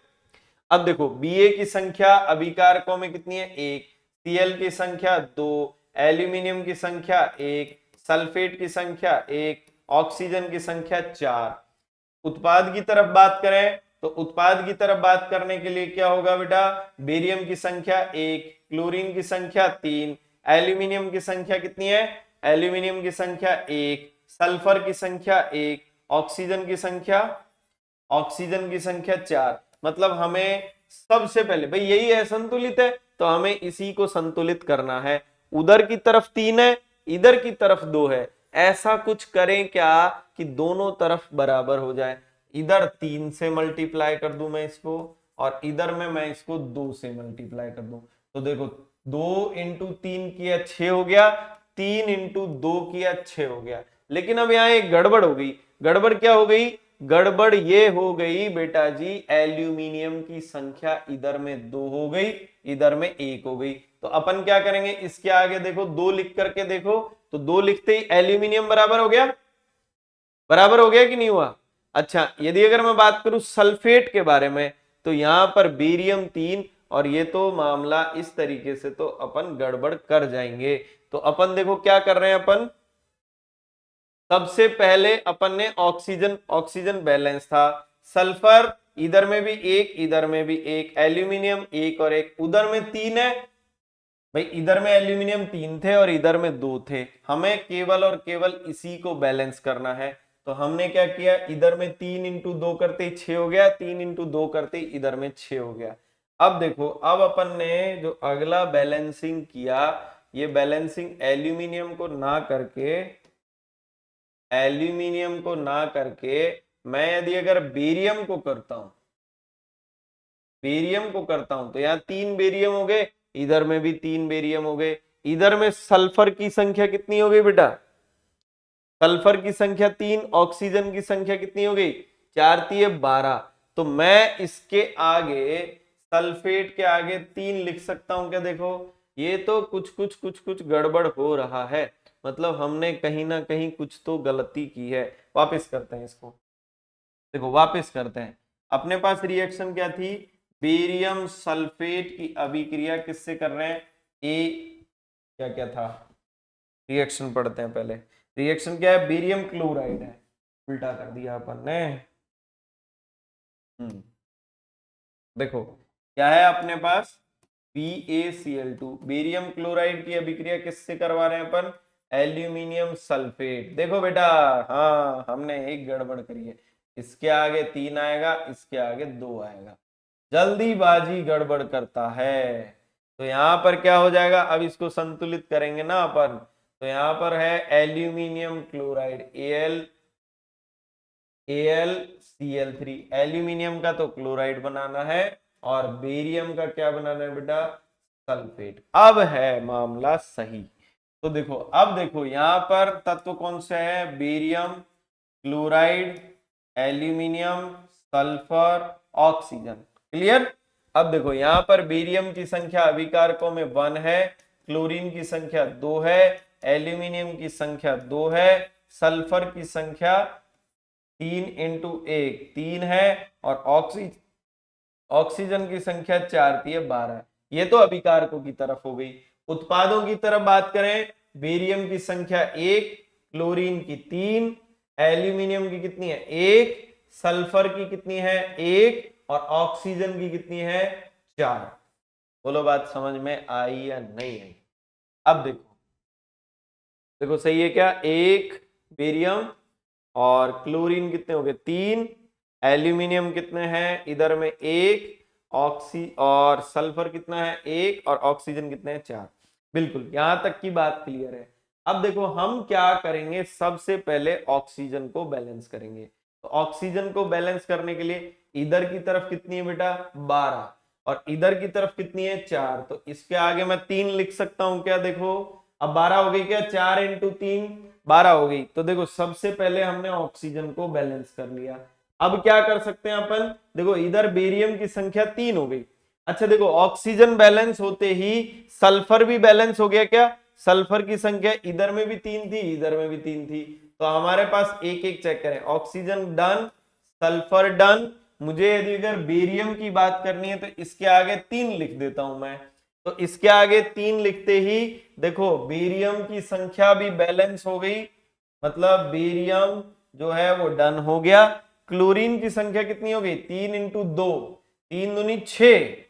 Speaker 1: अब देखो Ba की संख्या अभिकारकों में कितनी है, 1, Cl की संख्या 2, एल्यूमिनियम की संख्या 1, सल्फेट की संख्या 1, ऑक्सीजन की संख्या 4। उत्पाद की तरफ बात करें तो उत्पाद की तरफ बात करने के लिए क्या होगा बेटा, बेरियम की संख्या 1, क्लोरीन की संख्या 3, एल्यूमिनियम की संख्या कितनी है, एल्यूमिनियम की संख्या 1, सल्फर की संख्या 1, ऑक्सीजन की संख्या 4। मतलब हमें सबसे पहले भाई यही है संतुलित है, तो हमें इसी को संतुलित करना है। उधर की तरफ 3 है, इधर की तरफ 2 है, ऐसा कुछ करें क्या कि दोनों तरफ बराबर हो जाए। इधर 3 से मल्टीप्लाई कर दूं मैं इसको, और इधर में मैं इसको 2 से मल्टीप्लाई कर दूं। तो देखो 2 इंटू 3 किया 6 हो गया, 3 इंटू 2 किया 6 हो गया। लेकिन अब यहाँ एक गड़बड़ हो गई। गड़बड़ क्या हो गई, गड़बड़ ये हो गई बेटा जी, एल्यूमिनियम की संख्या इधर में 2 हो गई, इधर में 1 हो गई। तो अपन क्या करेंगे, इसके आगे देखो 2 लिख करके देखो, तो 2 लिखते ही एल्यूमिनियम बराबर हो गया, बराबर हो गया कि नहीं हुआ। अच्छा यदि अगर मैं बात करूं सल्फेट के बारे में, तो यहाँ पर बेरियम 3, और ये तो मामला इस तरीके से तो अपन गड़बड़ कर जाएंगे। तो अपन देखो क्या कर रहे हैं, अपन सबसे पहले अपन ने ऑक्सीजन, ऑक्सीजन बैलेंस था, सल्फर इधर में भी एक, इधर में भी एक, एल्यूमिनियम एक और एक, उधर में 3 है भाई, इधर में एल्यूमिनियम 3 थे और इधर में 2 थे, हमें केवल और केवल इसी को बैलेंस करना है। तो हमने क्या किया, इधर में 3 इंटू 2 करते ही 6 हो गया, 3 इंटू 2 करते ही इधर में 6 हो गया। अब देखो, अब अपन ने जो अगला बैलेंसिंग किया, ये बैलेंसिंग एल्यूमिनियम को ना करके मैं यदि अगर बेरियम को करता हूं, बेरियम को करता हूं, तो यहां 3 बेरियम हो गए, इधर में भी 3 बेरियम हो गए, इधर में सल्फर की संख्या कितनी हो गई बेटा, सल्फर की संख्या 3, ऑक्सीजन की संख्या कितनी हो गई, 4 तिये 12। तो मैं इसके आगे, सल्फेट के आगे 3 लिख सकता हूं क्या? देखो ये तो कुछ गड़बड़ हो रहा है, मतलब हमने कहीं ना कहीं कुछ तो गलती की है। वापस करते हैं इसको, देखो वापस करते हैं। अपने पास रिएक्शन क्या थी, बेरियम सल्फेट की अभिक्रिया किससे कर रहे हैं, ए, क्या क्या था, रिएक्शन पढ़ते हैं पहले। रिएक्शन क्या है, बेरियम क्लोराइड है, उल्टा कर दिया अपन ने। देखो क्या है अपने पास, BaCl2, बेरियम क्लोराइड की अभिक्रिया किससे करवा रहे हैं अपन, एल्यूमिनियम सल्फेट। देखो बेटा, हाँ हमने एक गड़बड़ करी है, इसके आगे 3 आएगा, इसके आगे 2 आएगा, जल्दीबाजी गड़बड़ करता है। तो यहां पर क्या हो जाएगा, अब इसको संतुलित करेंगे ना अपन, तो यहां पर है एल्यूमिनियम क्लोराइड AlCl3, एल्यूमिनियम का तो क्लोराइड बनाना है और बेरियम का क्या बनाना है बेटा, सल्फेट। अब है मामला सही। तो देखो, अब देखो यहां पर तत्व कौन से है, barium, chloride, aluminium, sulphur, oxygen. Clear? अब देखो यहां पर बेरियम की संख्या अभिकारकों में 1 है, क्लोरीन की संख्या 2 है, एल्यूमिनियम की संख्या 2 है, सल्फर की संख्या 3 इंटू 1 3 है, और ऑक्सीजन की संख्या 4 थी 12। ये तो अभिकारकों की तरफ हो गई। उत्पादों की तरफ बात करें, बेरियम की संख्या 1, क्लोरीन की 3, एल्यूमिनियम की कितनी है 1, सल्फर की कितनी है 1, और ऑक्सीजन की कितनी है 4। बोलो बात समझ में आई या नहीं आई? अब देखो, देखो सही है क्या, 1 बेरियम और क्लोरीन कितने हो गए 3, एल्यूमिनियम कितने हैं इधर में 1, ऑक्सी और सल्फर कितना है 1, और ऑक्सीजन कितने हैं 4। बिल्कुल, यहां तक की बात क्लियर है। अब देखो हम क्या करेंगे, सबसे पहले ऑक्सीजन को बैलेंस करेंगे। तो ऑक्सीजन को बैलेंस करने के लिए इधर की तरफ कितनी है बेटा 12, और इधर की तरफ कितनी है 4, तो इसके आगे मैं 3 लिख सकता हूं क्या, देखो अब 12 हो गई क्या, 4 इंटू 3 12 हो गई। तो देखो सबसे पहले हमने ऑक्सीजन को बैलेंस कर लिया। अब क्या कर सकते हैं अपन, देखो इधर बेरियम की संख्या 3 हो गई। अच्छा देखो, ऑक्सीजन बैलेंस होते ही सल्फर भी बैलेंस हो गया क्या, सल्फर की संख्या इधर में भी 3 थी, इधर में भी 3 थी। तो हमारे पास एक एक चेक करें, ऑक्सीजन डन, सल्फर डन। मुझे यदि अगर बेरियम की बात करनी है तो इसके आगे 3 लिख देता हूं मैं। तो इसके आगे 3 लिखते ही देखो बेरियम की संख्या भी बैलेंस हो गई, मतलब बेरियम जो है वो डन हो गया। क्लोरीन की संख्या कितनी हो गई, 3 इंटू 2, 3 दूनी 6।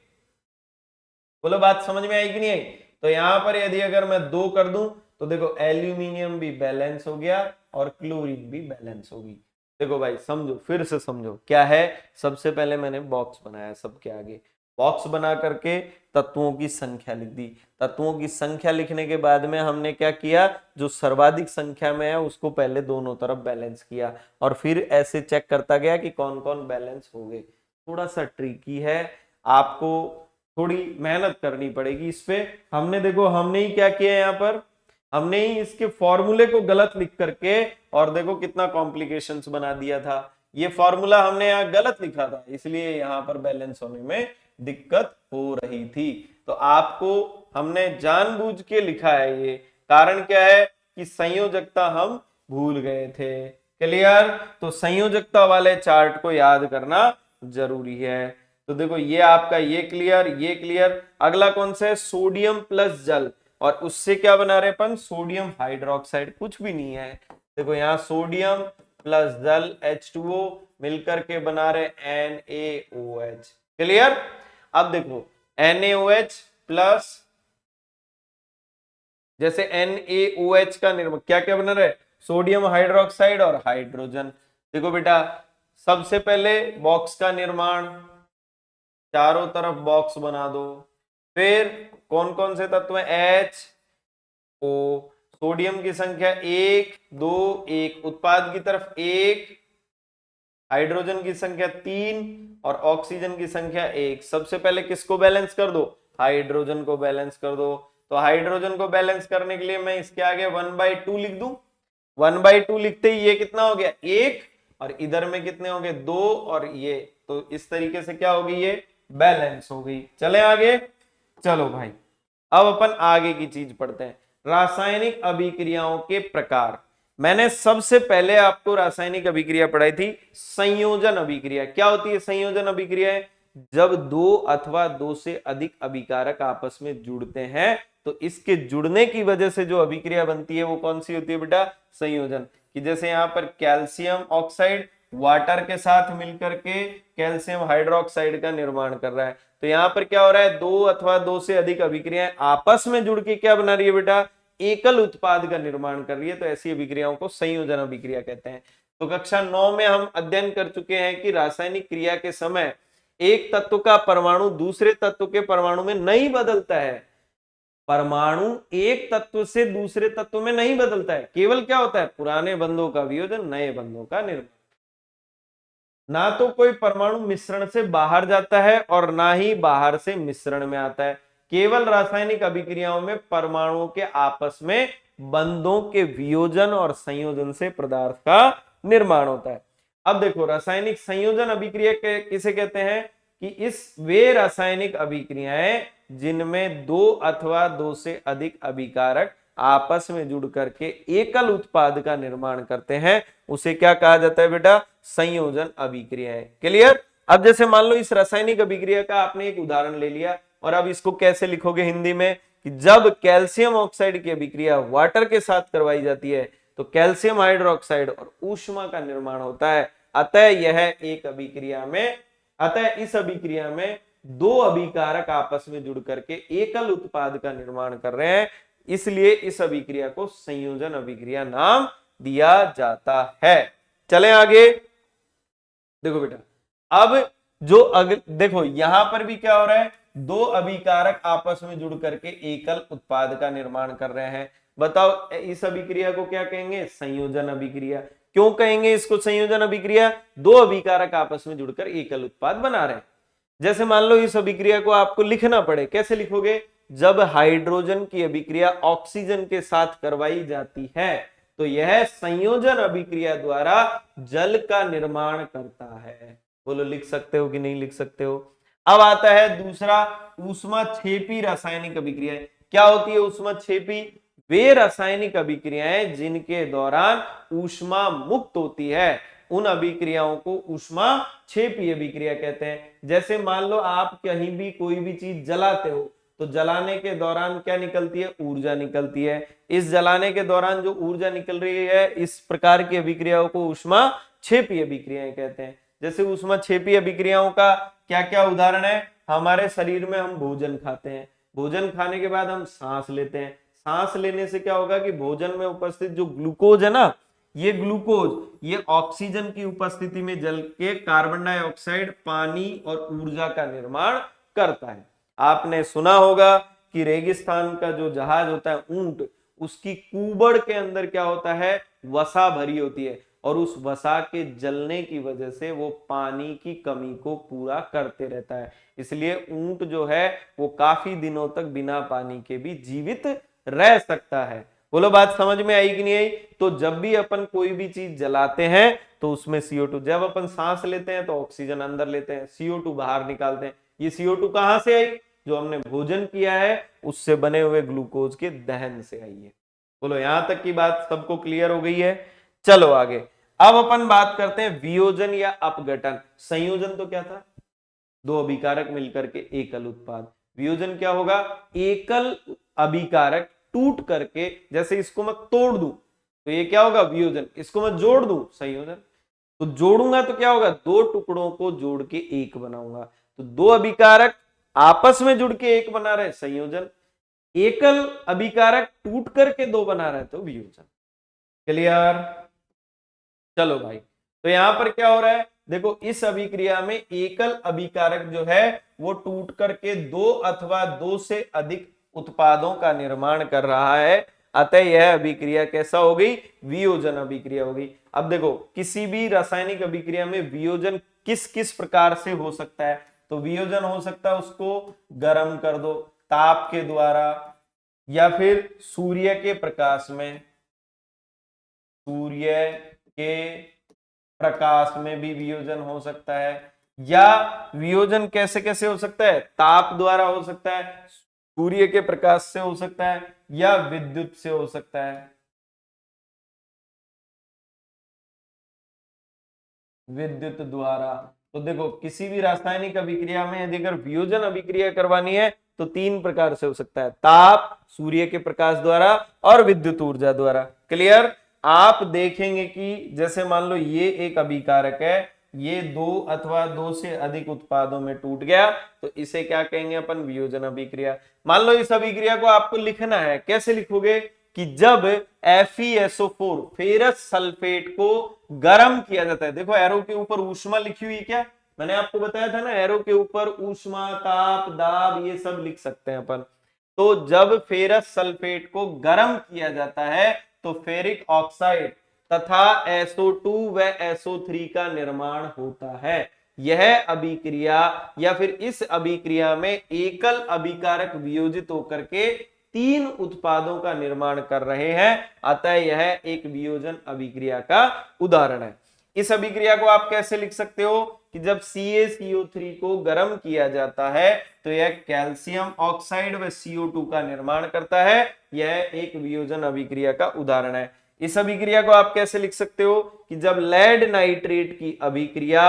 Speaker 1: बोलो बात समझ में आई कि नहीं आई? तो यहां पर यदि अगर मैं 2 कर दूं तो देखो एल्यूमिनियम भी बैलेंस हो गया और क्लोरीन भी बैलेंस होगी। देखो भाई समझो, फिर से समझो क्या है। सबसे पहले मैंने बॉक्स बनाया, सबके आगे बॉक्स बना करके तत्वों की संख्या लिख दी। तत्वों की संख्या लिखने के बाद में हमने क्या किया, जो सर्वाधिक संख्या में है उसको पहले दोनों तरफ बैलेंस किया, और फिर ऐसे चेक करता गया कि कौन कौन बैलेंस हो गए। थोड़ा सा ट्रिकी है, आपको थोड़ी मेहनत करनी पड़ेगी इस पे। हमने देखो, हमने ही क्या किया यहाँ पर, हमने ही इसके फॉर्मूले को गलत लिख करके और देखो कितना कॉम्प्लिकेशंस बना दिया था। ये फॉर्मूला हमने यहाँ गलत लिखा था, इसलिए यहाँ पर बैलेंस होने में दिक्कत हो रही थी। तो आपको हमने जानबूझ के लिखा है, ये कारण क्या है कि संयोजकता हम भूल गए थे। क्लियर? तो संयोजकता वाले चार्ट को याद करना जरूरी है। तो देखो ये आपका ये क्लियर। अगला कौन सा है, सोडियम प्लस जल, और उससे क्या बना रहे अपन, सोडियम हाइड्रोक्साइड, कुछ भी नहीं है। देखो यहाँ सोडियम प्लस जल H2O मिलकर के बना रहे NaOH। क्लियर। अब देखो NaOH प्लस, जैसे NaOH का निर्माण क्या क्या बना रहा है, सोडियम हाइड्रोक्साइड और हाइड्रोजन। देखो बेटा सबसे पहले बॉक्स का निर्माण, चारों तरफ बॉक्स बना दो। फिर कौन कौन से तत्व हैं, H O, सोडियम की संख्या 1 2 1, उत्पाद की तरफ 1, हाइड्रोजन की संख्या 3 और ऑक्सीजन की संख्या 1। सबसे पहले किसको बैलेंस कर दो, हाइड्रोजन को बैलेंस कर दो। तो हाइड्रोजन को बैलेंस करने के लिए मैं इसके आगे 1/2 लिख दूं। 1/2 लिखते ही ये कितना हो गया, 1, और इधर में कितने हो गए, 2, और ये, तो इस तरीके से क्या होगी, ये बैलेंस हो गई। चले आगे, चलो भाई अब अपन आगे की चीज पढ़ते हैं, रासायनिक अभिक्रियाओं के प्रकार। मैंने सबसे पहले आपको रासायनिक अभिक्रिया पढ़ाई थी संयोजन अभिक्रिया। क्या होती है संयोजन अभिक्रिया, जब दो अथवा दो से अधिक अभिकारक आपस में जुड़ते हैं तो इसके जुड़ने की वजह से जो अभिक्रिया बनती है वो कौन सी होती है बेटा, संयोजन। कि जैसे यहाँ पर कैल्शियम ऑक्साइड वाटर के साथ मिलकर के कैल्शियम हाइड्रोक्साइड का निर्माण कर रहा है, तो यहाँ पर क्या हो रहा है, दो अथवा दो से अधिक अभिक्रियाएं आपस में जुड़ के क्या बना रही है बेटा, एकल उत्पाद का निर्माण कर रही है। तो ऐसी अभिक्रियाओं को संयोजन अभिक्रिया कहते हैं। तो कक्षा 9 में हम अध्ययन कर चुके हैं कि रासायनिक क्रिया के समय एक तत्व का परमाणु दूसरे तत्व के परमाणु में नहीं बदलता है। परमाणु एक तत्व से दूसरे तत्व में नहीं बदलता है, केवल क्या होता है, पुराने बंधों का वियोजन, नए बंधों का निर्माण। ना तो कोई परमाणु मिश्रण से बाहर जाता है और ना ही बाहर से मिश्रण में आता है। केवल रासायनिक अभिक्रियाओं में परमाणुओं के आपस में बंधों के वियोजन और संयोजन से पदार्थ का निर्माण होता है। अब देखो रासायनिक संयोजन अभिक्रिया किसे कहते हैं, कि इस वे रासायनिक अभिक्रियाएं जिनमें दो अथवा दो से अधिक अभिकारक आपस में जुड़ करके एकल उत्पाद का निर्माण करते हैं, उसे क्या कहा जाता है बेटा, संयोजन अभिक्रियाएं। क्लियर। अब जैसे मान लो इस रासायनिक अभिक्रिया का आपने एक उदाहरण ले लिया, और अब इसको कैसे लिखोगे हिंदी में, कि जब कैल्शियम ऑक्साइड की अभिक्रिया वाटर के साथ करवाई जाती है तो कैल्शियम हाइड्रोक्साइड और ऊष्मा का निर्माण होता है। अतः यह एक अभिक्रिया में, अतः इस अभिक्रिया में दो अभिकारक आपस में जुड़ करके एकल उत्पाद का निर्माण कर रहे हैं, इसलिए इस अभिक्रिया को संयोजन अभिक्रिया नाम दिया जाता है। चलें आगे। देखो बेटा अब जो देखो यहां पर भी क्या हो रहा है, दो अभिकारक आपस में जुड़ करके एकल उत्पाद का निर्माण कर रहे हैं। बताओ इस अभिक्रिया को क्या कहेंगे, संयोजन अभिक्रिया। क्यों कहेंगे इसको संयोजन अभिक्रिया, दो अभिकारक आपस में जुड़कर एकल उत्पाद बना रहे हैं। जैसे मान लो इस अभिक्रिया को आपको लिखना पड़े, कैसे लिखोगे, जब हाइड्रोजन की अभिक्रिया ऑक्सीजन के साथ करवाई जाती है तो यह संयोजन अभिक्रिया द्वारा जल का निर्माण करता है। बोलो लिख सकते हो कि नहीं लिख सकते हो। अब आता है दूसरा, ऊष्माक्षेपी रासायनिक अभिक्रियाएं। क्या होती है ऊष्माक्षेपी, वे रासायनिक अभिक्रियाएं जिनके दौरान ऊष्मा मुक्त होती है, उन अभिक्रियाओं को ऊष्माक्षेपी अभिक्रिया कहते हैं। जैसे मान लो आप कहीं भी कोई भी चीज जलाते हो तो जलाने के दौरान क्या निकलती है, ऊर्जा निकलती है। इस जलाने के दौरान जो ऊर्जा निकल रही है, इस प्रकार की अभिक्रियाओं को ऊष्माक्षेपी अभिक्रियाएं कहते हैं। जैसे ऊष्माक्षेपी अभिक्रियाओं का क्या क्या उदाहरण है, हमारे शरीर में हम भोजन खाते हैं, भोजन खाने के बाद हम सांस लेते हैं, सांस लेने से क्या होगा कि भोजन में उपस्थित जो ग्लूकोज है ना, ये ग्लूकोज ये ऑक्सीजन की उपस्थिति में जल के कार्बन डाइऑक्साइड, पानी और ऊर्जा का निर्माण करता है। आपने सुना होगा कि रेगिस्तान का जो जहाज होता है ऊंट, उसकी कुबड़ के अंदर क्या होता है, वसा भरी होती है, और उस वसा के जलने की वजह से वो पानी की कमी को पूरा करते रहता है। इसलिए ऊंट जो है वो काफी दिनों तक बिना पानी के भी जीवित रह सकता है। बोलो बात समझ में आई कि नहीं आई। तो जब भी अपन कोई भी चीज जलाते हैं तो उसमें CO2, जब अपन सांस लेते हैं तो ऑक्सीजन अंदर लेते हैं, CO2 बाहर निकालते हैं। ये CO2 कहां से आई, जो हमने भोजन किया है उससे बने हुए ग्लूकोज के दहन से आई है। बोलो यहां तक की बात सबको क्लियर हो गई है। चलो आगे, अब अपन बात करते हैं वियोजन या अपघटन। संयोजन तो क्या था, दो अभिकारक मिलकर के एकल उत्पाद। वियोजन क्या होगा, एकल अभिकारक टूट करके, जैसे इसको मैं तोड़ दूं तो ये क्या होगा वियोजन, इसको मैं जोड़ दूं संयोजन। तो जोड़ूंगा तो क्या होगा, दो टुकड़ों को जोड़ के एक बनाऊंगा। तो दो अभिकारक आपस में जुड़ के एक बना रहे संयोजन, एकल अभिकारक टूट करके दो बना रहे तो वियोजन। क्लियर? चलो भाई, तो यहां पर क्या हो रहा है, देखो इस अभिक्रिया में एकल अभिकारक जो है वो टूट करके दो अथवा दो से अधिक उत्पादों का निर्माण कर रहा है, अतः यह अभिक्रिया कैसा हो गई, वियोजन अभिक्रिया हो गई। अब देखो किसी भी रासायनिक अभिक्रिया में वियोजन किस किस प्रकार से हो सकता है, तो वियोजन हो सकता है उसको गर्म कर दो ताप के द्वारा, या फिर सूर्य के प्रकाश में, सूर्य के प्रकाश में भी वियोजन हो सकता है, या वियोजन कैसे कैसे हो सकता है, ताप द्वारा हो सकता है, सूर्य के प्रकाश से हो सकता है, या विद्युत से हो सकता है, विद्युत द्वारा। तो देखो किसी भी रासायनिक अभिक्रिया में यदि अगर वियोजन अभिक्रिया करवानी है तो तीन प्रकार से हो सकता है, ताप, सूर्य के प्रकाश द्वारा और विद्युत ऊर्जा द्वारा। क्लियर? आप देखेंगे कि जैसे मान लो ये एक अभिकारक है, ये दो अथवा दो से अधिक उत्पादों में टूट गया तो इसे क्या कहेंगे अपन, वियोजन अभिक्रिया। मान लो इस अभिक्रिया को आपको लिखना है, कैसे लिखोगे कि जब FeSO4 फेरस सल्फेट को गर्म किया जाता है, देखो एरो के ऊपर ऊष्मा लिखी हुई, क्या मैंने आपको बताया था ना, एरो के ऊपर ऊष्मा, ताप, दाब ये सब लिख सकते हैं अपन। तो जब फेरस सल्फेट को गर्म किया जाता है तो फेरिक ऑक्साइड तथा SO2 व SO3 का निर्माण होता है। यह अभिक्रिया या फिर इस अभिक्रिया में एकल अभिकारक वियोजित होकर के तीन उत्पादों का निर्माण कर रहे हैं, अतः यह एक वियोजन अभिक्रिया का उदाहरण है। इस अभिक्रिया को आप कैसे लिख सकते हो कि जब CaCO3 को गर्म किया जाता है तो यह कैल्शियम ऑक्साइड व CO2 का निर्माण करता है, यह एक वियोजन अभिक्रिया का उदाहरण है। इस अभिक्रिया को आप कैसे लिख सकते हो कि जब लेड नाइट्रेट की अभिक्रिया,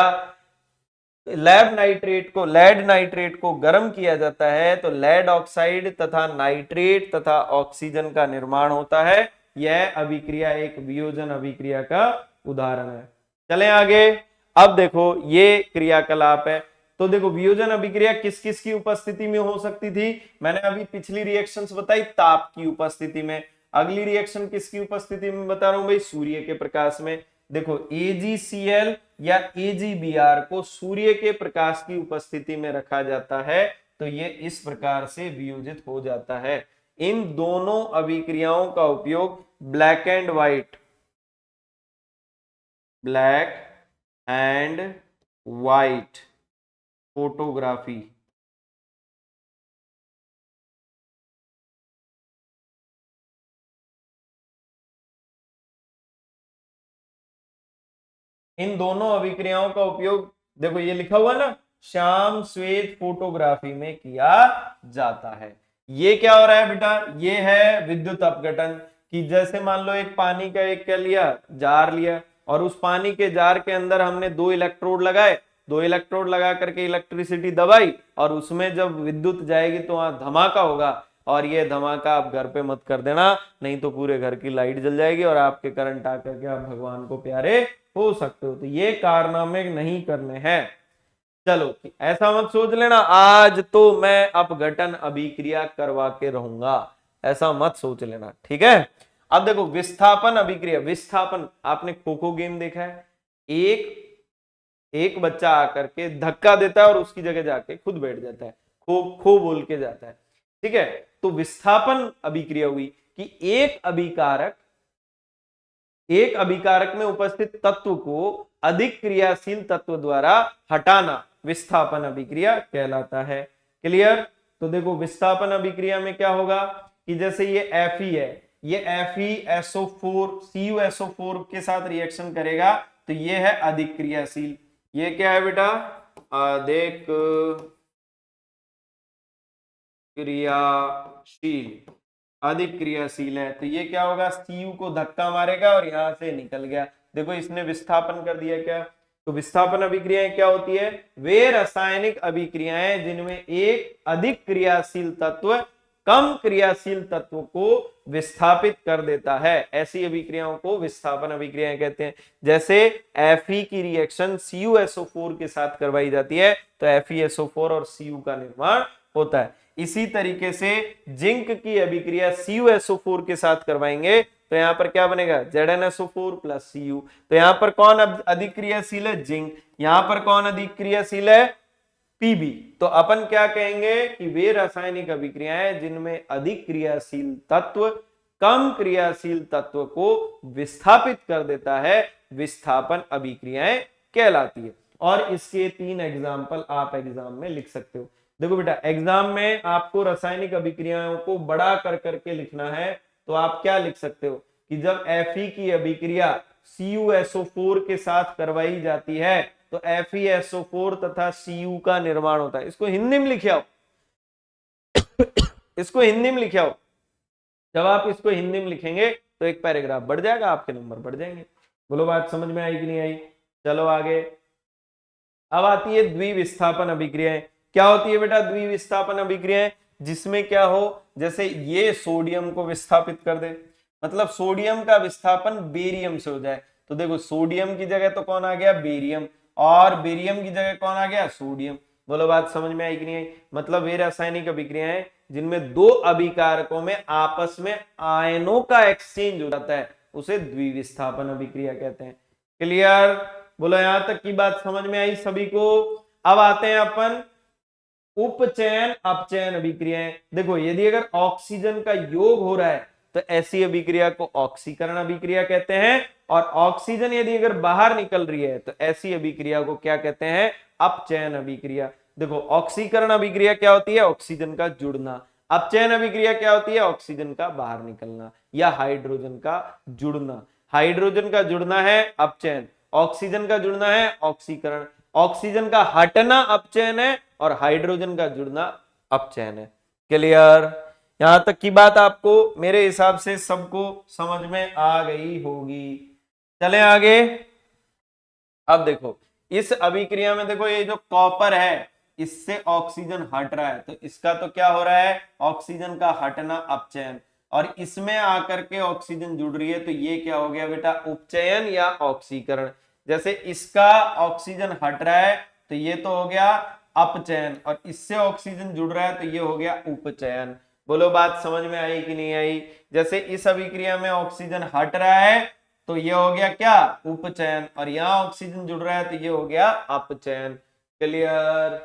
Speaker 1: लेड नाइट्रेट को गर्म किया जाता है तो लेड ऑक्साइड तथा नाइट्रेट तथा ऑक्सीजन का निर्माण होता है, यह अभिक्रिया एक वियोजन अभिक्रिया का उदाहरण है। चलें आगे। अब देखो ये क्रियाकलाप है, तो देखो वियोजन अभिक्रिया किस किस की उपस्थिति में हो सकती थी, मैंने अभी पिछली रिएक्शंस बताई ताप की उपस्थिति में, अगली रिएक्शन किसकी उपस्थिति में बता रहा हूं भाई, सूर्य के प्रकाश में। देखो AgCl या AgBr को सूर्य के प्रकाश की उपस्थिति में रखा जाता है तो ये इस प्रकार से वियोजित हो जाता है। इन दोनों अभिक्रियाओं का उपयोग ब्लैक एंड व्हाइट फोटोग्राफी, इन दोनों अभिक्रियाओं का उपयोग, देखो ये लिखा हुआ ना, श्याम श्वेत फोटोग्राफी में किया जाता है। ये क्या हो रहा है बेटा, ये है विद्युत अपघटन, कि जैसे मान लो एक पानी का एक क्या लिया, जार लिया, और उस पानी के जार के अंदर हमने दो इलेक्ट्रोड लगाए, दो इलेक्ट्रोड लगा करके इलेक्ट्रिसिटी दबाई, और उसमें जब विद्युत जाएगी तो वहां धमाका होगा, और ये धमाका आप घर पे मत कर देना, नहीं तो पूरे घर की लाइट जल जाएगी और आपके करंट आकर के आप भगवान को प्यारे हो सकते हो। तो ये कारनामे नहीं करने हैं। चलो ऐसा मत सोच लेना आज तो मैं अपघटन अभिक्रिया करवा के रहूंगा, ऐसा मत सोच लेना, ठीक है। अब देखो विस्थापन अभिक्रिया, विस्थापन आपने खो खो गेम देखा है, एक बच्चा आकर के धक्का देता है और उसकी जगह जाके खुद बैठ जाता है, खो खो बोल के जाता है, ठीक है। तो विस्थापन अभिक्रिया हुई कि एक अभिकारक में उपस्थित तत्व को अधिक क्रियाशील तत्व द्वारा हटाना विस्थापन अभिक्रिया कहलाता है। क्लियर? तो देखो विस्थापन अभिक्रिया में क्या होगा कि जैसे ये Fe है, ये FeSO4 CuSO4 के साथ रिएक्शन करेगा तो ये है अधिक क्रियाशील। ये क्या है बेटा, अधिक क्रियाशील, अधिक क्रियाशील है। तो ये क्या होगा, Cu को धक्का मारेगा और यहां से निकल गया, देखो इसने विस्थापन कर दिया, क्या तो विस्थापन अभिक्रियाएं क्या होती है? वे रासायनिक अभिक्रियाएं जिनमें एक अधिक क्रियाशील तत्व कम क्रियाशील तत्व को विस्थापित कर देता है, ऐसी अभिक्रियाओं को विस्थापन अभिक्रियाएं कहते हैं। जैसे Fe की रिएक्शन CuSO4 के साथ करवाई जाती है तो FeSO4 और Cu का निर्माण होता है। इसी तरीके से जिंक की अभिक्रिया CuSO4 के साथ करवाएंगे तो यहां पर क्या बनेगा? ZnSO4 plus Cu। तो यहां पर कौन अधिक क्रियाशील है? जिंक। यहां पर कौन अधिक क्रियाशील है? Pb। तो अपन क्या कहेंगे कि वे रासायनिक अभिक्रियाएं जिनमें अधिक क्रियाशील तत्व कम क्रियाशील तत्व को विस्थापित कर देता है, विस्थापन अभिक्रियाएं कहलाती है। और इसके 3 एग्जाम्पल आप एग्जाम में लिख सकते हो। देखो बेटा, एग्जाम में आपको रासायनिक अभिक्रियाओं को बड़ा कर करके लिखना है तो आप क्या लिख सकते हो कि जब Fe की अभिक्रिया CuSO4 के साथ करवाई जाती है तो FeSO4 तथा Cu का निर्माण होता है। इसको हिंदी में लिखे आओ, इसको हिंदी में लिखे आओ। जब आप इसको हिंदी में लिखेंगे तो एक पैराग्राफ बढ़ जाएगा, आपके नंबर बढ़ जाएंगे। बोलो बात समझ में आई कि नहीं आई? चलो आगे। अब आती है द्विविस्थापन अभिक्रियाएं। क्या होती है बेटा द्विविस्थापन अभिक्रियाएं? जिसमें क्या हो, जैसे ये सोडियम को विस्थापित कर दे, मतलब सोडियम का विस्थापन बेरियम से हो जाए। तो देखो सोडियम की जगह तो कौन आ गया? बेरियम, और बेरियम की जगह कौन आ गया? सोडियम। बोलो बात समझ में आई कि नहीं आई? मतलब वे रासायनिक अभिक्रियाएं जिनमें दो अभिकारकों में आपस में आयनों का एक्सचेंज हो जाता है उसे द्विविस्थापन अभिक्रिया कहते हैं। क्लियर? बोलो यहां तक की बात समझ में आई सभी को? अब आते हैं अपन उपचयन अपचयन अभिक्रियाएं। देखो यदि अगर ऑक्सीजन का योग हो रहा है तो ऐसी अभिक्रिया को ऑक्सीकरण अभिक्रिया कहते हैं, और ऑक्सीजन यदि अगर बाहर निकल रही है तो ऐसी अभिक्रिया को क्या कहते हैं? अपचयन अभिक्रिया। देखो ऑक्सीकरण अभिक्रिया क्या होती है? ऑक्सीजन का जुड़ना। अपचयन अभिक्रिया क्या होती है? ऑक्सीजन का बाहर निकलना या हाइड्रोजन का जुड़ना। हाइड्रोजन का जुड़ना है अपचयन, ऑक्सीजन का जुड़ना है ऑक्सीकरण। ऑक्सीजन का हटना अपचयन है और हाइड्रोजन का जुड़ना अपचयन है। क्लियर? यहां तक की बात आपको मेरे हिसाब से सबको समझ में आ गई होगी। चलें आगे। अब देखो इस अभिक्रिया में देखो ये जो कॉपर है इससे ऑक्सीजन हट रहा है तो इसका तो क्या हो रहा है? ऑक्सीजन का हटना अपचयन, और इसमें आकर के ऑक्सीजन जुड़ रही है तो ये क्या हो गया बेटा? उपचयन या ऑक्सीकरण। जैसे इसका ऑक्सीजन हट रहा है तो ये तो हो गया अपचयन, और इससे ऑक्सीजन जुड़ रहा है तो ये हो गया उपचयन। बोलो बात समझ में आई कि नहीं आई? जैसे इस अभिक्रिया में ऑक्सीजन हट रहा है तो ये हो गया क्या? उपचयन, और यहां ऑक्सीजन जुड़ रहा है तो ये हो गया अपचयन। क्लियर?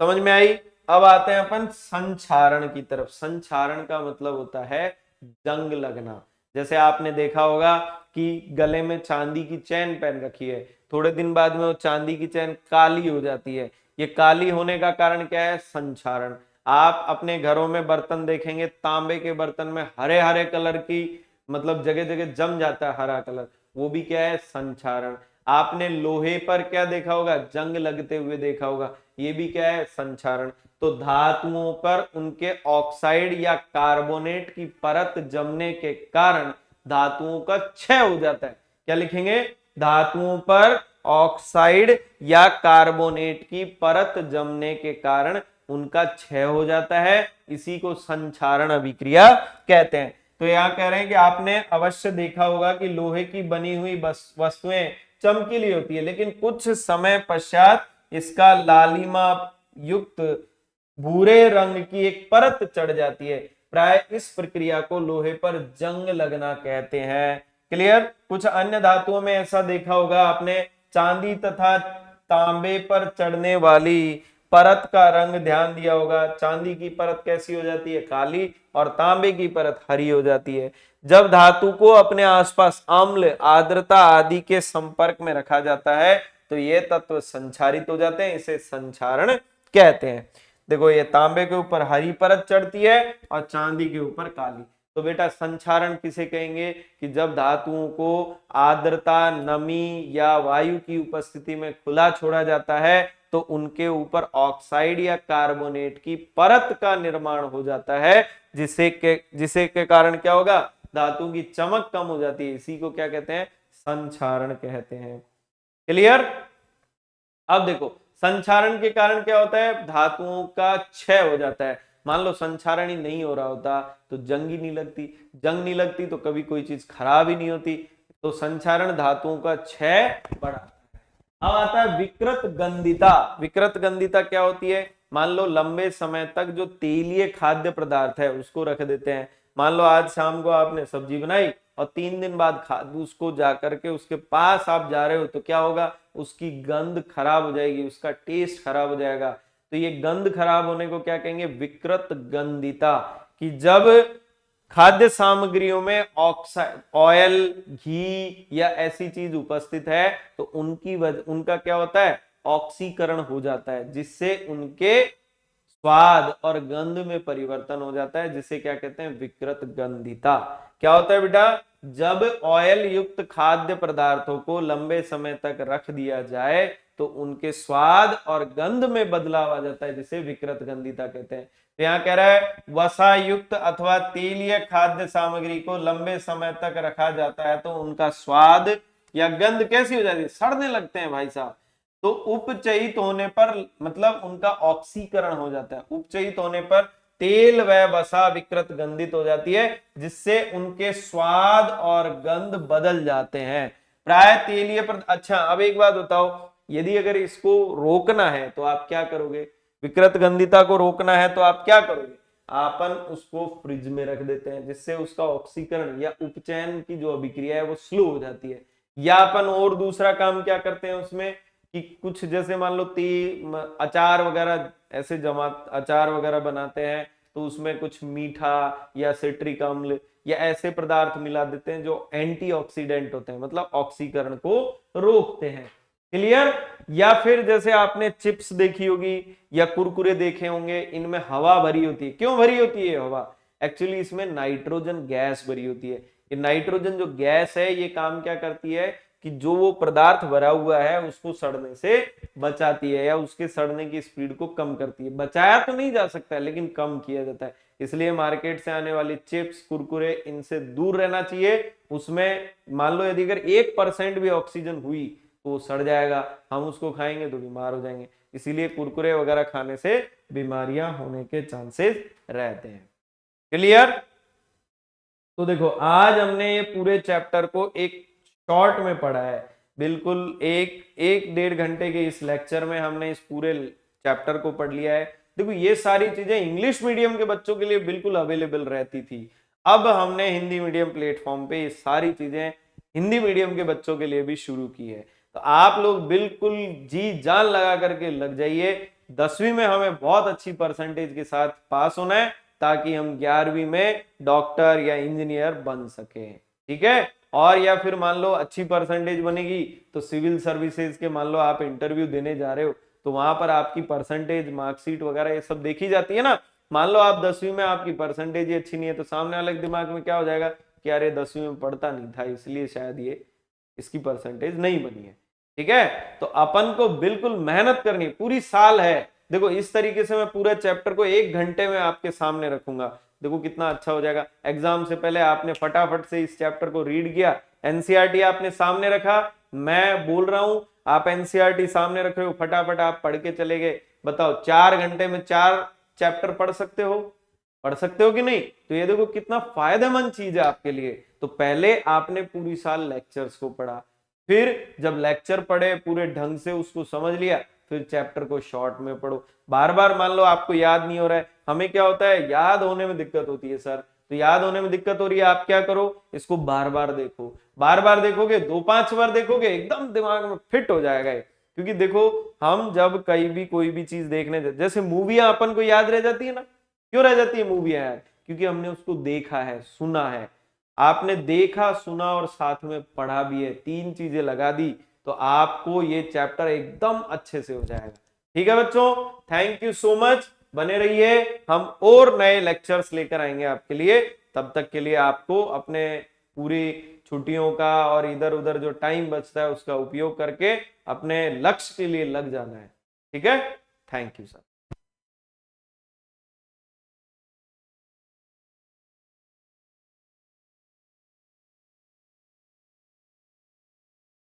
Speaker 1: समझ में आई? अब आते हैं अपन संक्षारण की तरफ। संक्षारण का मतलब होता है जंग लगना। जैसे आपने देखा होगा कि गले में चांदी की चैन पहन रखी है, थोड़े दिन बाद में वो चांदी की चैन काली हो जाती है। ये काली होने का कारण क्या है? संक्षारण। आप अपने घरों में बर्तन देखेंगे, तांबे के बर्तन में हरे हरे कलर की मतलब जगह जगह जम जाता है हरा कलर, वो भी क्या है? संक्षारण। आपने लोहे पर क्या देखा होगा? जंग लगते हुए देखा होगा, ये भी क्या है? संक्षारण। तो धातुओं पर उनके ऑक्साइड या कार्बोनेट की परत जमने के कारण धातुओं का क्षय हो जाता है। क्या लिखेंगे? धातुओं पर ऑक्साइड या कार्बोनेट की परत जमने के कारण उनका क्षय हो जाता है, इसी को संक्षारण अभिक्रिया कहते हैं। तो यहां कह रहे हैं कि आपने अवश्य देखा होगा कि लोहे की बनी हुई वस्तुएं चमकीली होती है, लेकिन कुछ समय पश्चात इसका लालिमा युक्त भूरे रंग की एक परत चढ़ जाती है। प्राय इस प्रक्रिया को लोहे पर जंग लगना कहते हैं। क्लियर? कुछ अन्य धातुओं में ऐसा देखा होगा आपने, चांदी तथा तांबे पर चढ़ने वाली परत का रंग ध्यान दिया होगा। चांदी की परत कैसी हो जाती है? काली, और तांबे की परत हरी हो जाती है। जब धातु को अपने आसपास अम्ल, आर्द्रता आदि के संपर्क में रखा जाता है तो ये तत्व संक्षारित हो जाते हैं, इसे संक्षारण कहते हैं। देखो ये तांबे के ऊपर हरी परत चढ़ती है और चांदी के ऊपर काली। तो बेटा संक्षारण किसे कहेंगे? कि जब धातुओं को आर्द्रता, नमी या वायु की उपस्थिति में खुला छोड़ा जाता है तो उनके ऊपर ऑक्साइड या कार्बोनेट की परत का निर्माण हो जाता है, जिसे के कारण क्या होगा? धातु की चमक कम हो जाती है। इसी को क्या कहते हैं? संक्षारण कहते हैं। क्लियर? अब देखो संक्षारण के कारण क्या होता है, धातुओं का क्षय हो जाता है। मान लो संक्षारण ही नहीं हो रहा होता तो जंग ही नहीं लगती, जंग नहीं लगती तो कभी कोई चीज खराब ही नहीं होती। तो संक्षारण धातुओं का क्षय बढ़ाता है। अब आता है विकृत गंधिता। विकृत गंधिता क्या होती है, मान लो लंबे समय तक जो तेलीय खाद्य पदार्थ है उसको रख देते हैं। मान लो आज शाम को आपने सब्जी बनाई और 3 दिन बाद उसको जाकर के उसके पास आप जा रहे हो तो क्या होगा, उसकी गंध खराब हो जाएगी, उसका टेस्ट खराब हो जाएगा। तो ये गंध खराब होने को क्या कहेंगे, विकृत गंधिता। कि जब खाद्य सामग्रियों में ऑक्साइड, ऑयल, घी या ऐसी चीज उपस्थित है तो उनका क्या होता है, ऑक्सीकरण हो जाता है, जिससे उनके स्वाद और गंध में परिवर्तन हो जाता है, जिसे क्या कहते हैं, विकृत गंधिता। क्या होता है बेटा, जब ऑयल युक्त खाद्य पदार्थों को लंबे समय तक रख दिया जाए तो उनके स्वाद और गंध में बदलाव आ जाता है, जिसे विकृत गंधिता कहते हैं। तो यहां कह रहा है वसा युक्त अथवा तेलीय खाद्य सामग्री को लंबे समय तक रखा जाता है तो उनका स्वाद या गंध कैसी हो जाती है, सड़ने लगते हैं भाई साहब। तो उपचयित होने पर मतलब उनका ऑक्सीकरण हो जाता है, उपचयित होने पर तेल व वसा विकृत गंधित हो जाती है, जिससे उनके स्वाद और गंध बदल जाते हैं। प्राय तेलीय अच्छा अब एक बात बताओ, यदि अगर इसको रोकना है तो आप क्या करोगे, विकृत गंधिता को रोकना है तो आप क्या करोगे, आपन उसको फ्रिज में रख देते हैं, जिससे उसका ऑक्सीकरण या उपचयन की जो अभिक्रिया है वो स्लो हो जाती है। या अपन और दूसरा काम क्या करते हैं उसमें, कि कुछ जैसे मान लो अचार वगैरह, ऐसे जमा अचार वगैरह बनाते हैं तो उसमें कुछ मीठा या सिट्रिक अम्ल या ऐसे पदार्थ मिला देते हैं जो एंटीऑक्सीडेंट होते हैं, मतलब ऑक्सीकरण को रोकते हैं। क्लियर। या फिर जैसे आपने चिप्स देखी होगी या कुरकुरे देखे होंगे, इनमें हवा भरी होती है। क्यों भरी होती है हवा, एक्चुअली इसमें नाइट्रोजन गैस भरी होती है। ये नाइट्रोजन जो गैस है ये काम क्या करती है कि जो वो पदार्थ भरा हुआ है उसको सड़ने से बचाती है या उसके सड़ने की स्पीड को कम करती है। बचाया तो नहीं जा सकता है लेकिन कम किया जाता है। इसलिए मार्केट से आने वाली चिप्स कुरकुरे इनसे दूर रहना चाहिए। उसमें मान लो यदि अगर 1% भी ऑक्सीजन हुई तो वो सड़ जाएगा, हम उसको खाएंगे तो बीमार हो जाएंगे। इसीलिए कुरकुरे वगैरह खाने से बीमारियां होने के चांसेस रहते हैं। क्लियर। तो देखो आज हमने ये पूरे चैप्टर को एक शॉर्ट में पढ़ा है, बिल्कुल एक 1.5 घंटे के इस लेक्चर में हमने इस पूरे चैप्टर को पढ़ लिया है। देखो ये सारी चीजें इंग्लिश मीडियम के बच्चों के लिए बिल्कुल अवेलेबल रहती थी, अब हमने हिंदी मीडियम प्लेटफॉर्म पे ये सारी चीजें हिंदी मीडियम के बच्चों के लिए भी शुरू की है। तो आप लोग बिल्कुल जी जान लगा करके लग जाइए। 10वीं में हमें बहुत अच्छी परसेंटेज के साथ पास होना है ताकि हम 11वीं में डॉक्टर या इंजीनियर बन सके। ठीक है। और या फिर मान लो अच्छी परसेंटेज बनेगी तो सिविल सर्विसेज के मान लो आप इंटरव्यू देने जा रहे हो तो वहां पर आपकी परसेंटेज, मार्कशीट वगैरह ये सब देखी जाती है ना। मान लो आप 10वीं में आपकी परसेंटेज ही अच्छी नहीं है तो सामने वाले के दिमाग में क्या हो जाएगा कि अरे 10वीं में पढ़ता नहीं था इसलिए शायद ये इसकी परसेंटेज नहीं बनी है। ठीक है। तो अपन को बिल्कुल मेहनत करनी है, पूरी साल है। देखो इस तरीके से मैं पूरे चैप्टर को 1 घंटे में आपके सामने रखूंगा, देखो कितना अच्छा हो जाएगा। एग्जाम से पहले आपने फटाफट से इस चैप्टर को रीड किया, एनसीईआरटी आपने सामने रखा, मैं बोल रहा हूं आप एनसीईआरटी सामने रख रहे हो, फटाफट आप पढ़ के चले गए। बताओ 4 घंटे में 4 चैप्टर पढ़ सकते हो, पढ़ सकते हो कि नहीं। तो ये देखो कितना फायदेमंद चीज है आपके लिए। तो पहले आपने पूरी साल लेक्चर्स को पढ़ा, फिर जब लेक्चर पढ़े पूरे ढंग से उसको समझ लिया, फिर चैप्टर को शॉर्ट में पढ़ो। बार बार मान लो आपको याद नहीं हो रहा है, हमें क्या होता है याद होने में दिक्कत होती है सर, तो याद होने में दिक्कत हो रही है, आप क्या करो इसको बार बार देखो। बार बार देखोगे, 2-5 बार देखोगे, एकदम दिमाग में फिट हो जाएगा। क्योंकि देखो हम जब कहीं भी कोई भी चीज देखने, जैसे मूवियां अपन को याद रह जाती है ना, क्यों रह जाती है मूवियां यार, क्योंकि हमने उसको देखा है, सुना है। आपने देखा, सुना और साथ में पढ़ा भी है, 3 चीजें लगा दी तो आपको ये चैप्टर एकदम अच्छे से हो जाएगा। ठीक है बच्चों, थैंक यू सो मच, बने रहिए, हम और नए लेक्चर्स लेकर आएंगे आपके लिए। तब तक के लिए आपको अपने पूरी छुट्टियों का और इधर उधर जो टाइम बचता है उसका उपयोग करके अपने लक्ष्य के लिए लग जाना है। ठीक है, थैंक यू सर।